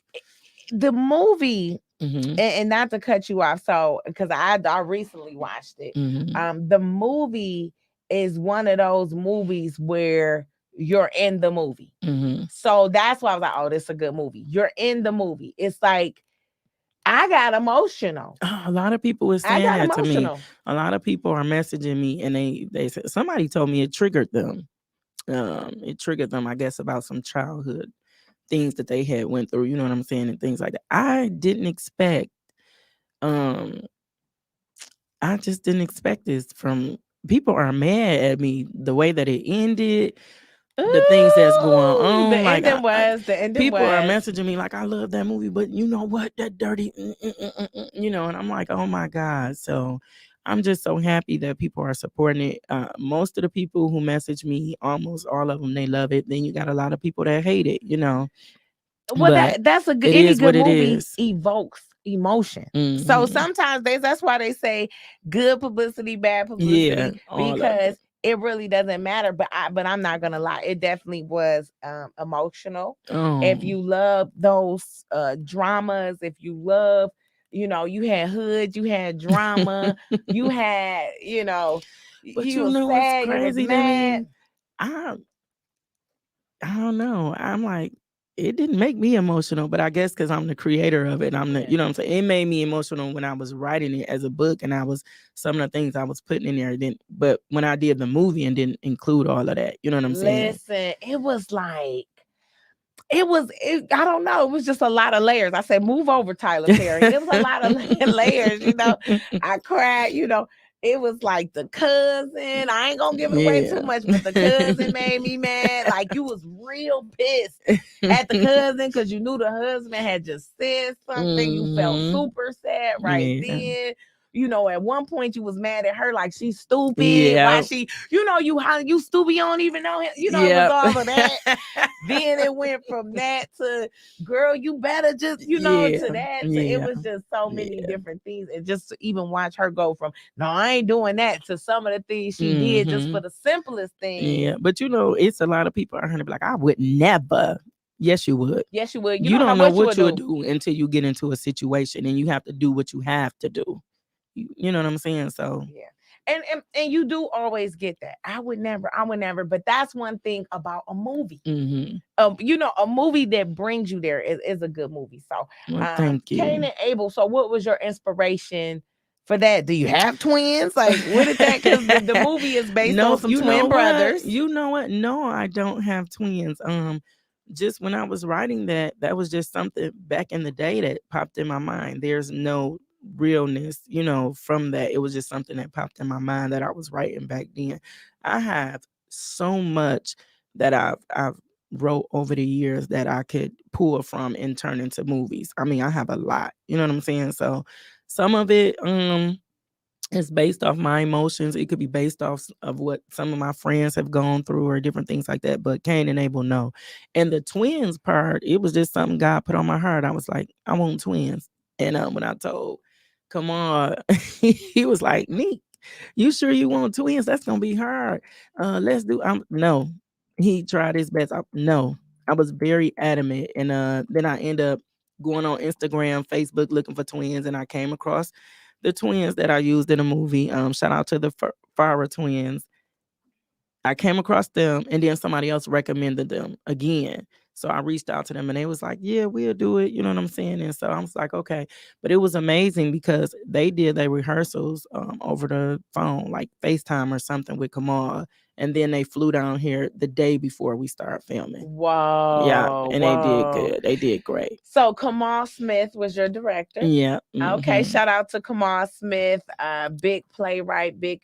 the movie, and not to cut you off, so because I recently watched it. The movie is one of those movies where you're in the movie. So that's why I was like, oh, this is a good movie. You're in the movie. It's like I got emotional.
A lot of people were saying that to me. A lot of people are messaging me, and they said somebody told me it triggered them. It triggered them, I guess, about some childhood things that they had went through, you know what I'm saying, and things like that. I just didn't expect this from people. Are mad at me the way that it ended. The things that's going on.
The ending
people are messaging me like, I love that movie, but you know what? That dirty, and I'm like, oh my God. So I'm just so happy that people are supporting it. Most of the people who message me, almost all of them, they love it. Then you got a lot of people that hate it,
Well, that's a good. Any good movie evokes emotion. So sometimes that's why they say good publicity, bad publicity, because it really doesn't matter. But I'm not gonna lie, it definitely was emotional. If you love those dramas, if you love, you had hood, you had drama, you had,
but
you was sad, you was mad.
I don't know. I'm like, it didn't make me emotional, but I guess because I'm the creator of it, I'm the, you know what I'm saying? It made me emotional when I was writing it as a book, and some of the things I was putting in there. But when I did the movie and didn't include all of that, you know what I'm saying?
Listen, it was like, I don't know. It was just a lot of layers. I said, move over, Tyler Perry. It was a lot of layers, I cried, It was like the cousin. I ain't gonna give it away too much, but the cousin made me mad. Like you was real pissed at the cousin because you knew the husband had just said something. You felt super sad then. At one point you was mad at her like she's stupid. Why she, you stupid, you don't even know him. It was all of that. Then it went from that to, girl, you better just, to that. So it was just so many different things. And just to even watch her go from, no, I ain't doing that, to some of the things she did just for the simplest thing.
Yeah, but it's a lot of people are going to be like, I would never. Yes, you would.
Yes, you would.
You don't know what you would do until you get into a situation and you have to do what you have to do. You know what I'm saying? So
yeah. And you do always get that. I would never. But that's one thing about a movie. A movie that brings you there is a good movie. So,
well, thank you.
Cain and Abel. So, what was your inspiration for that? Do you have twins? Like, where did that? Because the movie is based on some twin brothers.
You know what? No, I don't have twins. Just when I was writing that was just something back in the day that popped in my mind. There's no realness, from that. It was just something that popped in my mind that I was writing back then. I have so much that I've wrote over the years that I could pull from and turn into movies. I mean, I have a lot. You know what I'm saying? So some of it it's based off my emotions. It could be based off of what some of my friends have gone through or different things like that. But Cain and Abel, no. And the twins part, it was just something God put on my heart. I was like, I want twins. And when I told, come on, he was like, Neek, you sure you want twins? That's gonna be hard. Let's do. No. He tried his best. No, I was very adamant, and then I end up going on Instagram, Facebook, looking for twins, and I came across the twins that I used in the movie. Shout out to the Farrah twins. I came across them, and then somebody else recommended them again. So I reached out to them, and they was like, "Yeah, we'll do it." You know what I'm saying? And so I was like, "Okay," but it was amazing because they did their rehearsals over the phone, like FaceTime or something with Kamal, and then they flew down here the day before we started filming.
Whoa.
Yeah, and they did good. They did great.
So Kamal Smith was your director.
Yeah.
Okay. Shout out to Kamal Smith, big playwright, big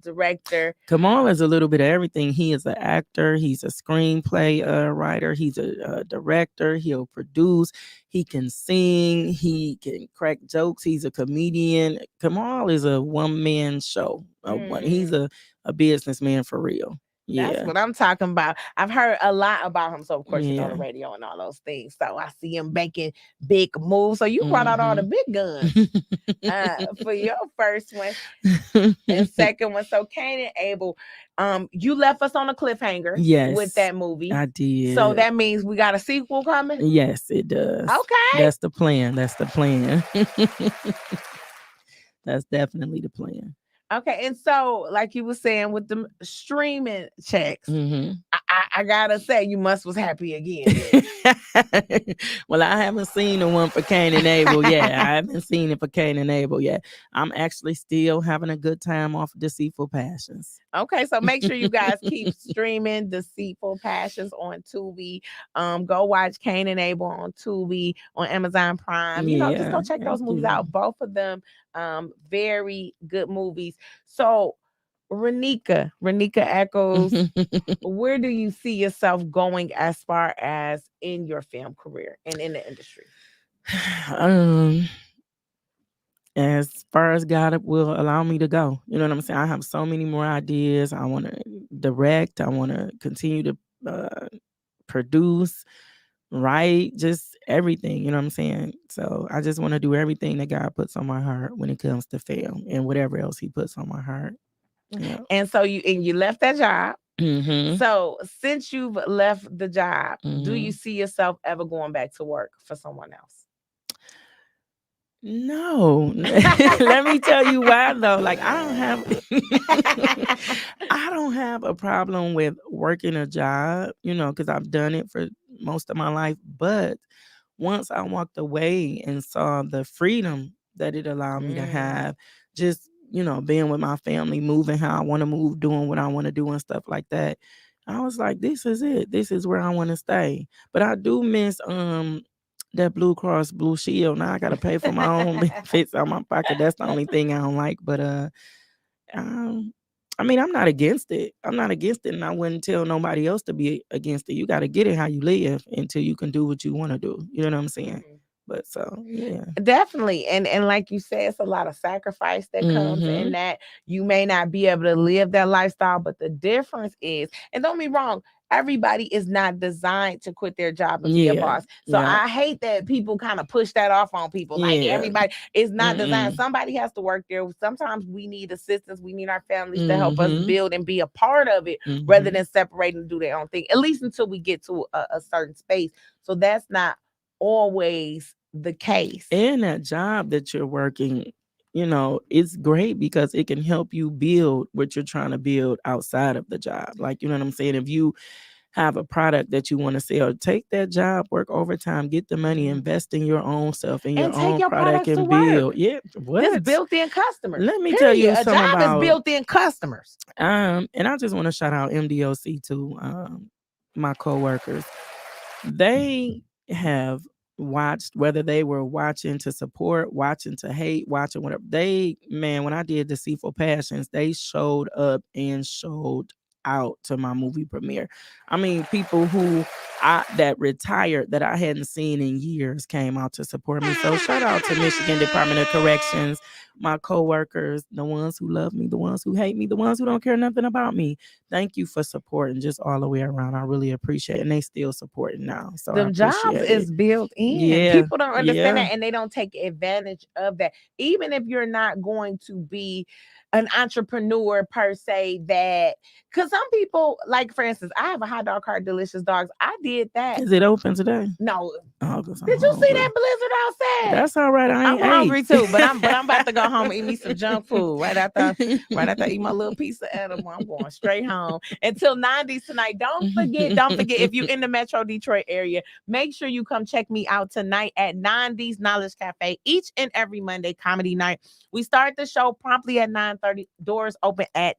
director.
Kamal is a little bit of everything. He is an actor. He's a screenplay writer. He's a director. He'll produce. He can sing. He can crack jokes. He's a comedian. Kamal is a one-man show. He's a businessman for real. Yeah.
That's what I'm talking about. I've heard a lot about him. So, of course, the radio and all those things. So, I see him making big moves. So, you brought out all the big guns for your first one and second one. So, Cain and Abel, you left us on a cliffhanger with that movie.
I did.
So, that means we got a sequel coming?
Yes, it does.
Okay.
That's the plan. That's definitely the plan.
Okay, and so like you were saying with the streaming checks, I gotta say you was happy again.
Well, I haven't seen the one for Cain and Abel yet. I haven't seen it for Cain and Abel yet. I'm actually still having a good time off of Deceitful Passions.
Okay, so make sure you guys keep streaming Deceitful Passions on Tubi. Go watch Cain and Abel on Tubi, on Amazon Prime. Just go check those movies out. Both of them, very good movies. So Renika Echols, where do you see yourself going as far as in your film career and in the industry?
As far as God will allow me to go. You know what I'm saying? I have so many more ideas. I want to direct. I want to continue to produce, write, just everything. You know what I'm saying? So I just want to do everything that God puts on my heart when it comes to film and whatever else he puts on my heart. Yeah.
And so you left that job. So since you've left the job, do you see yourself ever going back to work for someone else?
No. Let me tell you why though. Like I don't have a problem with working a job, because I've done it for most of my life. But once I walked away and saw the freedom that it allowed me to have, just being with my family, moving how I want to move, doing what I want to do and stuff like that, I was like, this is it. This is where I want to stay. But I do miss that Blue Cross Blue Shield. Now I gotta pay for my own benefits out of my pocket. That's the only thing I don't like. But I mean, I'm not against it. I'm not against it, and I wouldn't tell nobody else to be against it. You got to get it how you live until you can do what you want to do. You know what I'm saying? But so yeah,
definitely. And like you said, it's a lot of sacrifice that comes in that. You may not be able to live that lifestyle, but the difference is, and don't be wrong, everybody is not designed to quit their job and be a boss. So I hate that people kind of push that off on people. Like everybody is not designed. Somebody has to work there. Sometimes we need assistance. We need our families to help us build and be a part of it rather than separate and do their own thing, at least until we get to a certain space. So that's not always the case.
And that job that you're working, it's great because it can help you build what you're trying to build outside of the job. Like, you know what I'm saying? If you have a product that you want to sell, take that job, work overtime, get the money, invest in your own self and your own product and build. Yeah,
this built-in customers.
Let me tell you something
about
is
built-in customers.
And I just want to shout out MDOC too, my coworkers. They have watched, whether they were watching to support, watching to hate, watching whatever. When I did Deceitful Passions, they showed up and showed out to my movie premiere. I mean, people that retired that I hadn't seen in years came out to support me. So shout out to Michigan Department of Corrections, my coworkers, the ones who love me, the ones who hate me, the ones who don't care nothing about me. Thank you for supporting just all the way around. I really appreciate it. And they still supporting now. So
the jobs is built in. Yeah, people don't understand that, and they don't take advantage of that. Even if you're not going to be an entrepreneur per se, that because some people, like for instance, I have a hot dog cart, Delicious Dogs. I did that.
Is it open today?
No. Did you see that blizzard outside?
That's all right. I'm
hungry too, but I'm about to go home and eat me some junk food right after I eat my little piece of edible. I'm going straight home until 90s tonight. Don't forget if you're in the Metro Detroit area, make sure you come check me out tonight at 90s Knowledge Cafe each and every Monday comedy night. We start the show promptly at 9:30. Doors open at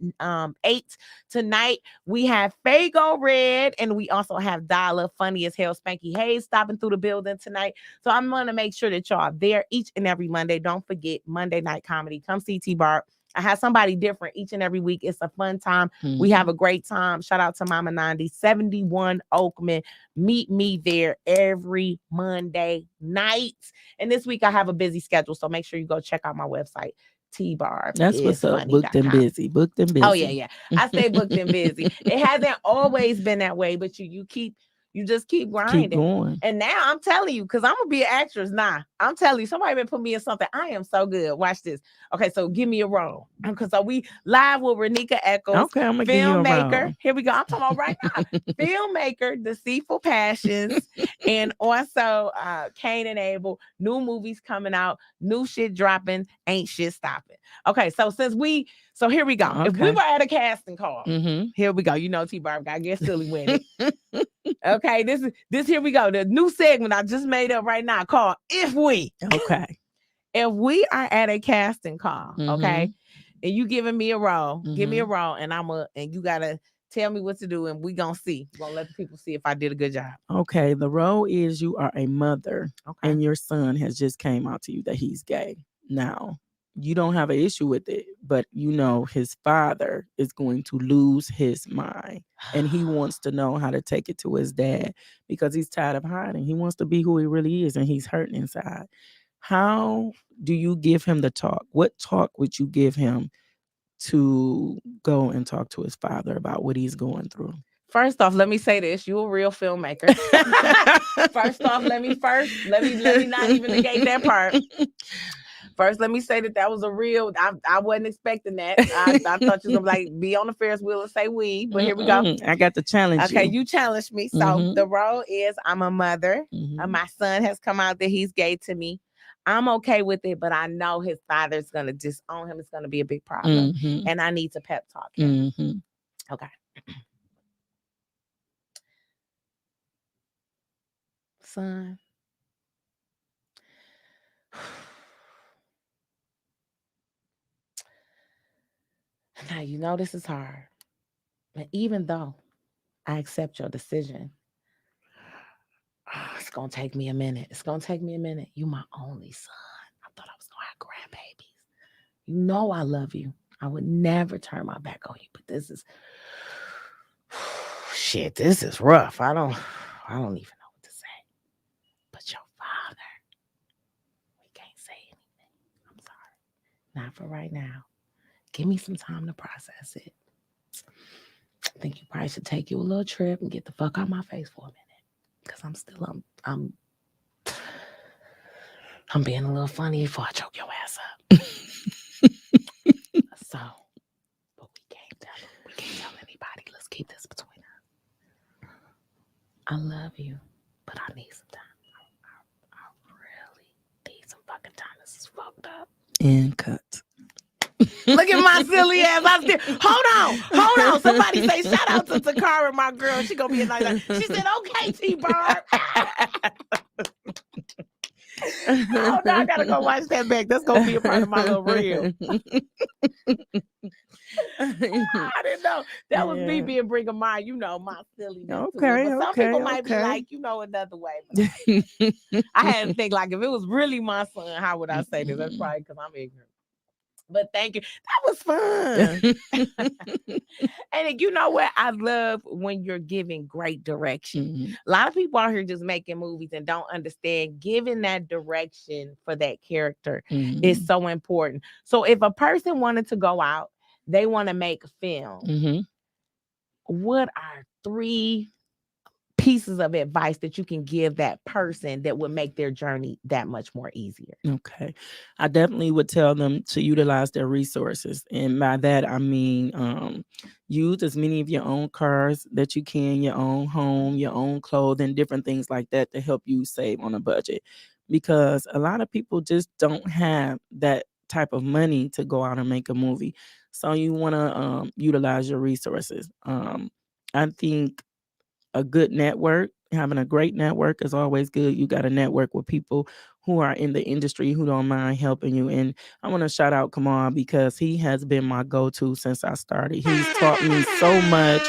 8. Tonight we have Fago Red and we also have Dollar, funny as hell, Spanky Hayes stopping through the building tonight. So I'm going to make sure that y'all are there each and every Monday. Don't forget Monday Night Comedy. Come see T-Bar. I have somebody different each and every week. It's a fun time. Mm-hmm. We have a great time. Shout out to Mama 90, 71 Oakman. Meet me there every Monday night. And this week I have a busy schedule, so make sure you go check out my website. T-Bar.
That's what's up. Booked and busy. Booked and busy.
Oh yeah. I stay booked and busy. It hasn't always been that way, but you just keep grinding.
Keep going.
And now I'm telling you, because I'm going to be an actress now. I'm telling you, somebody been put me in something. I am so good. Watch this. Okay, so give me a role. Because so we live with Renika Echols.
Okay, I'm going to give you a role.
Here we go. I'm talking about right now. Filmmaker, Deceitful Passions, and also Cain and Abel. New movies coming out. New shit dropping. Ain't shit stopping. Okay, so so here we go. Okay. If we were at a casting call, here we go. You know, T-Bar got to get silly with it. Okay, this here we go. The new segment I just made up right now called If We.
Okay.
If we are at a casting call, okay, and you giving me a role, give me a role, and and you gotta tell me what to do, and we gonna see. We're gonna let the people see if I did a good job.
Okay, the role is you are a mother, and your son has just came out to you that he's gay. Now, you don't have an issue with it, but you know his father is going to lose his mind, and he wants to know how to take it to his dad because he's tired of hiding. He wants to be who he really is, and he's hurting inside. How do you give him the talk? What talk would you give him to go and talk to his father about what he's going through?
First off, let me say this: you a real filmmaker. First off, let me not even negate that part. First, let me say that was a real. I wasn't expecting that. I thought you was gonna be on the Ferris wheel and say we, but here we go.
I got to challenge you.
Okay, you challenged me. So the role is I'm a mother. My son has come out that he's gay to me. I'm okay with it, but I know his father's gonna disown him. It's gonna be a big problem, and I need to pep talk him. Okay. Son. Now, you know this is hard. And even though I accept your decision, it's going to take me a minute. You my only son. I thought I was going to have grandbabies. You know I love you. I would never turn my back on you. But this is... shit, this is rough. I don't even know what to say. But your father, we can't say anything. I'm sorry. Not for right now. Give me some time to process it. I think you probably should take you a little trip and get the fuck out my face for a minute. Because I'm being a little funny before I choke your ass up. So, but we can't tell anybody. Let's keep this between us. I love you, but I need some time. I really need some fucking time. This is fucked up.
And cut.
Look at my silly ass. Hold on. Somebody say shout out to Takara, my girl. She gonna be a nice. She said, "Okay, T-Barb." Oh no, I gotta go watch that back. That's gonna be a part of my little reel. I didn't know that was me being bringing my, my silliness.
Okay,
to it. But some people might be like, another way. I had to think like, if it was really my son, how would I say this? That's probably because I'm ignorant. But thank you. That was fun. And you know what? I love when you're giving great direction. A lot of people out here just making movies and don't understand giving that direction for that character is so important. So if a person wanted to go out, they want to make a film, what are 3 pieces of advice that you can give that person that would make their journey that much more easier?
Okay. I definitely would tell them to utilize their resources. And by that, I mean, use as many of your own cars that you can, your own home, your own clothing, different things like that to help you save on a budget. Because a lot of people just don't have that type of money to go out and make a movie. So you want to utilize your resources. I think a good network, having a great network is always good. You got to network with people who are in the industry who don't mind helping you. And I want to shout out Kamal because he has been my go-to since I started. He's taught me so much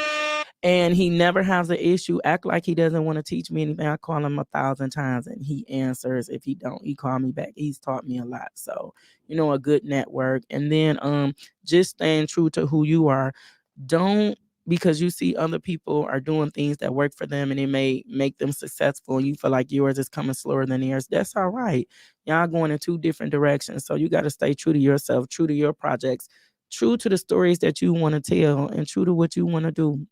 and he never has an issue. Act like he doesn't want to teach me anything. I call him 1,000 times and he answers. If he don't, he call me back. He's taught me a lot. So, a good network. And then just staying true to who you are. Don't, because you see other people are doing things that work for them and it may make them successful and you feel like yours is coming slower than theirs. That's all right. Y'all going in 2 different directions. So you got to stay true to yourself, true to your projects, true to the stories that you want to tell and true to what you want to do.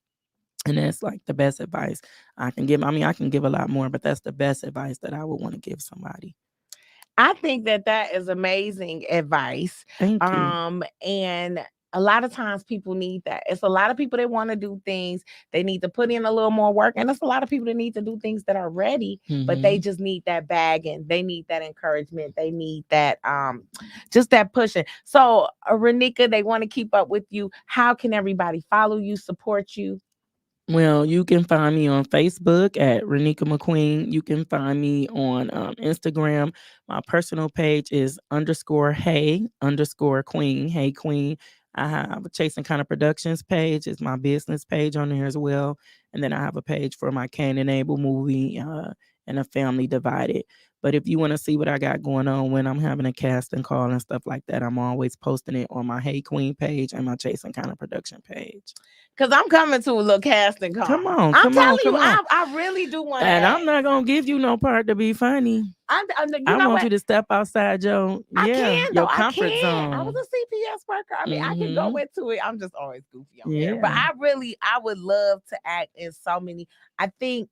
And that's like the best advice I can give. I mean, I can give a lot more, but that's the best advice that I would want to give somebody.
I think that is amazing advice.
Thank you.
And a lot of times people need that. It's a lot of people that want to do things. They need to put in a little more work. And it's a lot of people that need to do things that are ready, but they just need that bagging. They need that encouragement. They need that, just that pushing. So Renika, they want to keep up with you. How can everybody follow you, support you?
Well, you can find me on Facebook at Renika McQueen. You can find me on Instagram. My personal page is _hey_queen. Hey Queen. I have a Chasing Kind of Productions page. It's my business page on there as well. And then I have a page for my Cain and Abel movie and A Family Divided. But if you want to see what I got going on when I'm having a casting call and stuff like that, I'm always posting it on my Hey Queen page and my Chasing Kind of Production page.
Because I'm coming to a little casting call. I'm telling you, I really do want to.
And I'm not going to give you no part to be funny. I want you to step outside your comfort zone.
I was a CPS worker. I mean, I can go into it. I'm just always goofy on there. But I would love to act in so many. I think,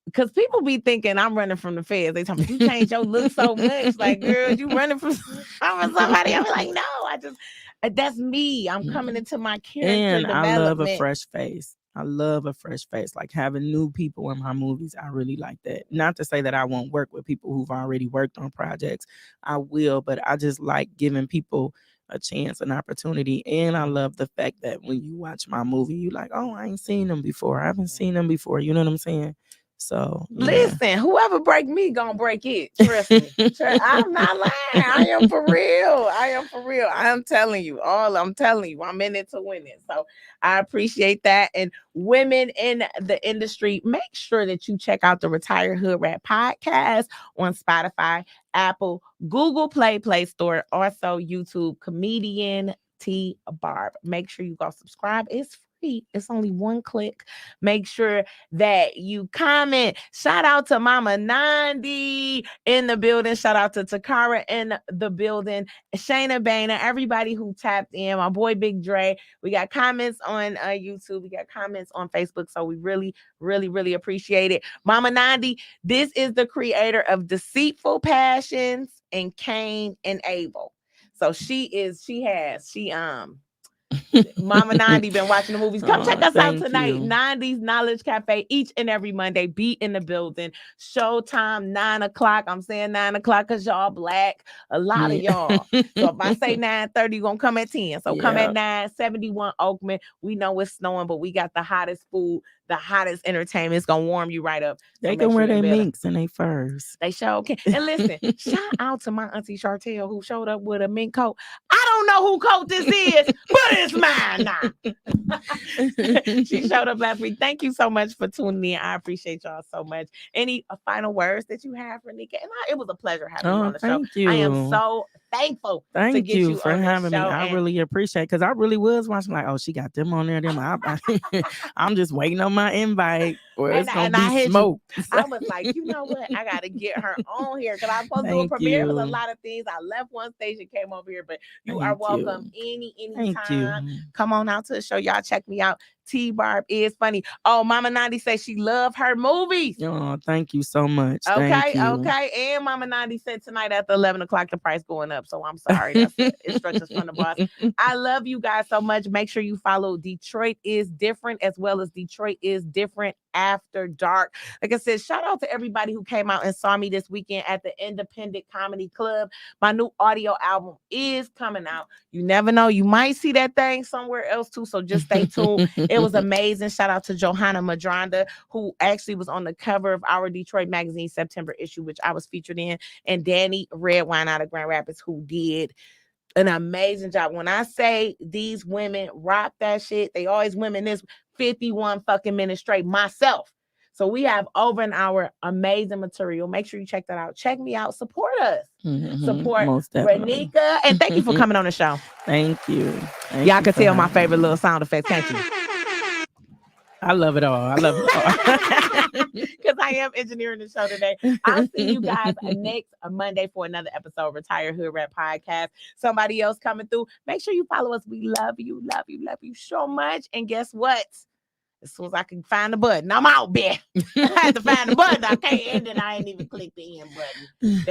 because people be thinking I'm running from the feds. They tell me, you change your look so much. Like, girl, you running from somebody. I'm like, no, that's me. I'm coming into my character
and
development.
I love a fresh face. I love a fresh face. Like having new people in my movies, I really like that. Not to say that I won't work with people who've already worked on projects. I will, but I just like giving people a chance, an opportunity. And I love the fact that when you watch my movie, you're like, oh, I ain't seen them before. I haven't seen them before. You know what I'm saying? So
listen, whoever break me gonna break it. Trust me. I'm not lying. I am for real. I'm telling you. I'm telling you. I'm in it to win it. So I appreciate that. And women in the industry, make sure that you check out the Retired Hood Rat podcast on Spotify, Apple, Google Play Store, also YouTube. Comedian T-Barb. Make sure you go subscribe. It's free. It's only 1 click. Make sure that you comment. Shout out to Mama Nandi in the building. Shout out to Takara in the building. Shayna Baina, everybody who tapped in. My boy Big Dre. We got comments on YouTube. We got comments on Facebook. So we really, really, really appreciate it. Mama Nandi, this is the creator of Deceitful Passions and Cain and Abel. So she Mama 90 been watching the movies. Come check us out tonight.
You.
90s Knowledge Cafe each and every Monday. Be in the building. Showtime 9 o'clock. I'm saying 9 o'clock because y'all Black. A lot of y'all. So if I say 9:30, you're gonna come at 10. So come at 9:71 Oakman. We know it's snowing, but we got the hottest food, the hottest entertainment. It's gonna warm you right up.
They can wear their minks and they furs.
They sure can. And listen, shout out to my auntie Chartel who showed up with a mink coat. I don't know who coat this is, but it's mine now. She showed up last week. Thank you so much for tuning in. I appreciate y'all so much. Any final words that you have for Nika? And it was a pleasure having you on the show.
Thank you.
I am so thankful.
Thank you for having me. I really appreciate it because I really was watching like, oh, she got them on there. I'm just waiting on my invite or it's gonna be smoke.
I was like, you know what? I gotta get her on here because I'm supposed to do a premiere with a lot of things. I left one station, came over here, but you are welcome anytime. Come on out to the show. Y'all check me out. T-Barb is funny. Oh, Mama 90 says she love her movies.
Oh, thank you so much.
Okay. And Mama 90 said tonight at the 11 o'clock, the price going up. So I'm sorry. That's the instructions from the boss. I love you guys so much. Make sure you follow Detroit is Different as well as Detroit is Different After Dark. Like I said, shout out to everybody who came out and saw me this weekend at the Independent Comedy Club. My new audio album is coming out. You never know. You might see that thing somewhere else too. So just stay tuned. It was amazing. Shout out to Johanna Madronda, who actually was on the cover of our Detroit Magazine September issue, which I was featured in, and Danny Redwine out of Grand Rapids, who did an amazing job. When I say these women rock that shit, they always women this 51 fucking minutes straight myself. So we have over an hour amazing material. Make sure you check that out. Check me out. Support us. Support Renika. And thank you for coming on the show.
Thank you.
Y'all can tell my favorite little sound effects, can't you?
I love it all. Because
I am engineering the show today. I'll see you guys next Monday for another episode of Retire Hood Rap Podcast. Somebody else coming through. Make sure you follow us. We love you so much. And guess what? As soon as I can find the button, I'm out, bitch. I had to find the button. I can't end it. I ain't even click the end button.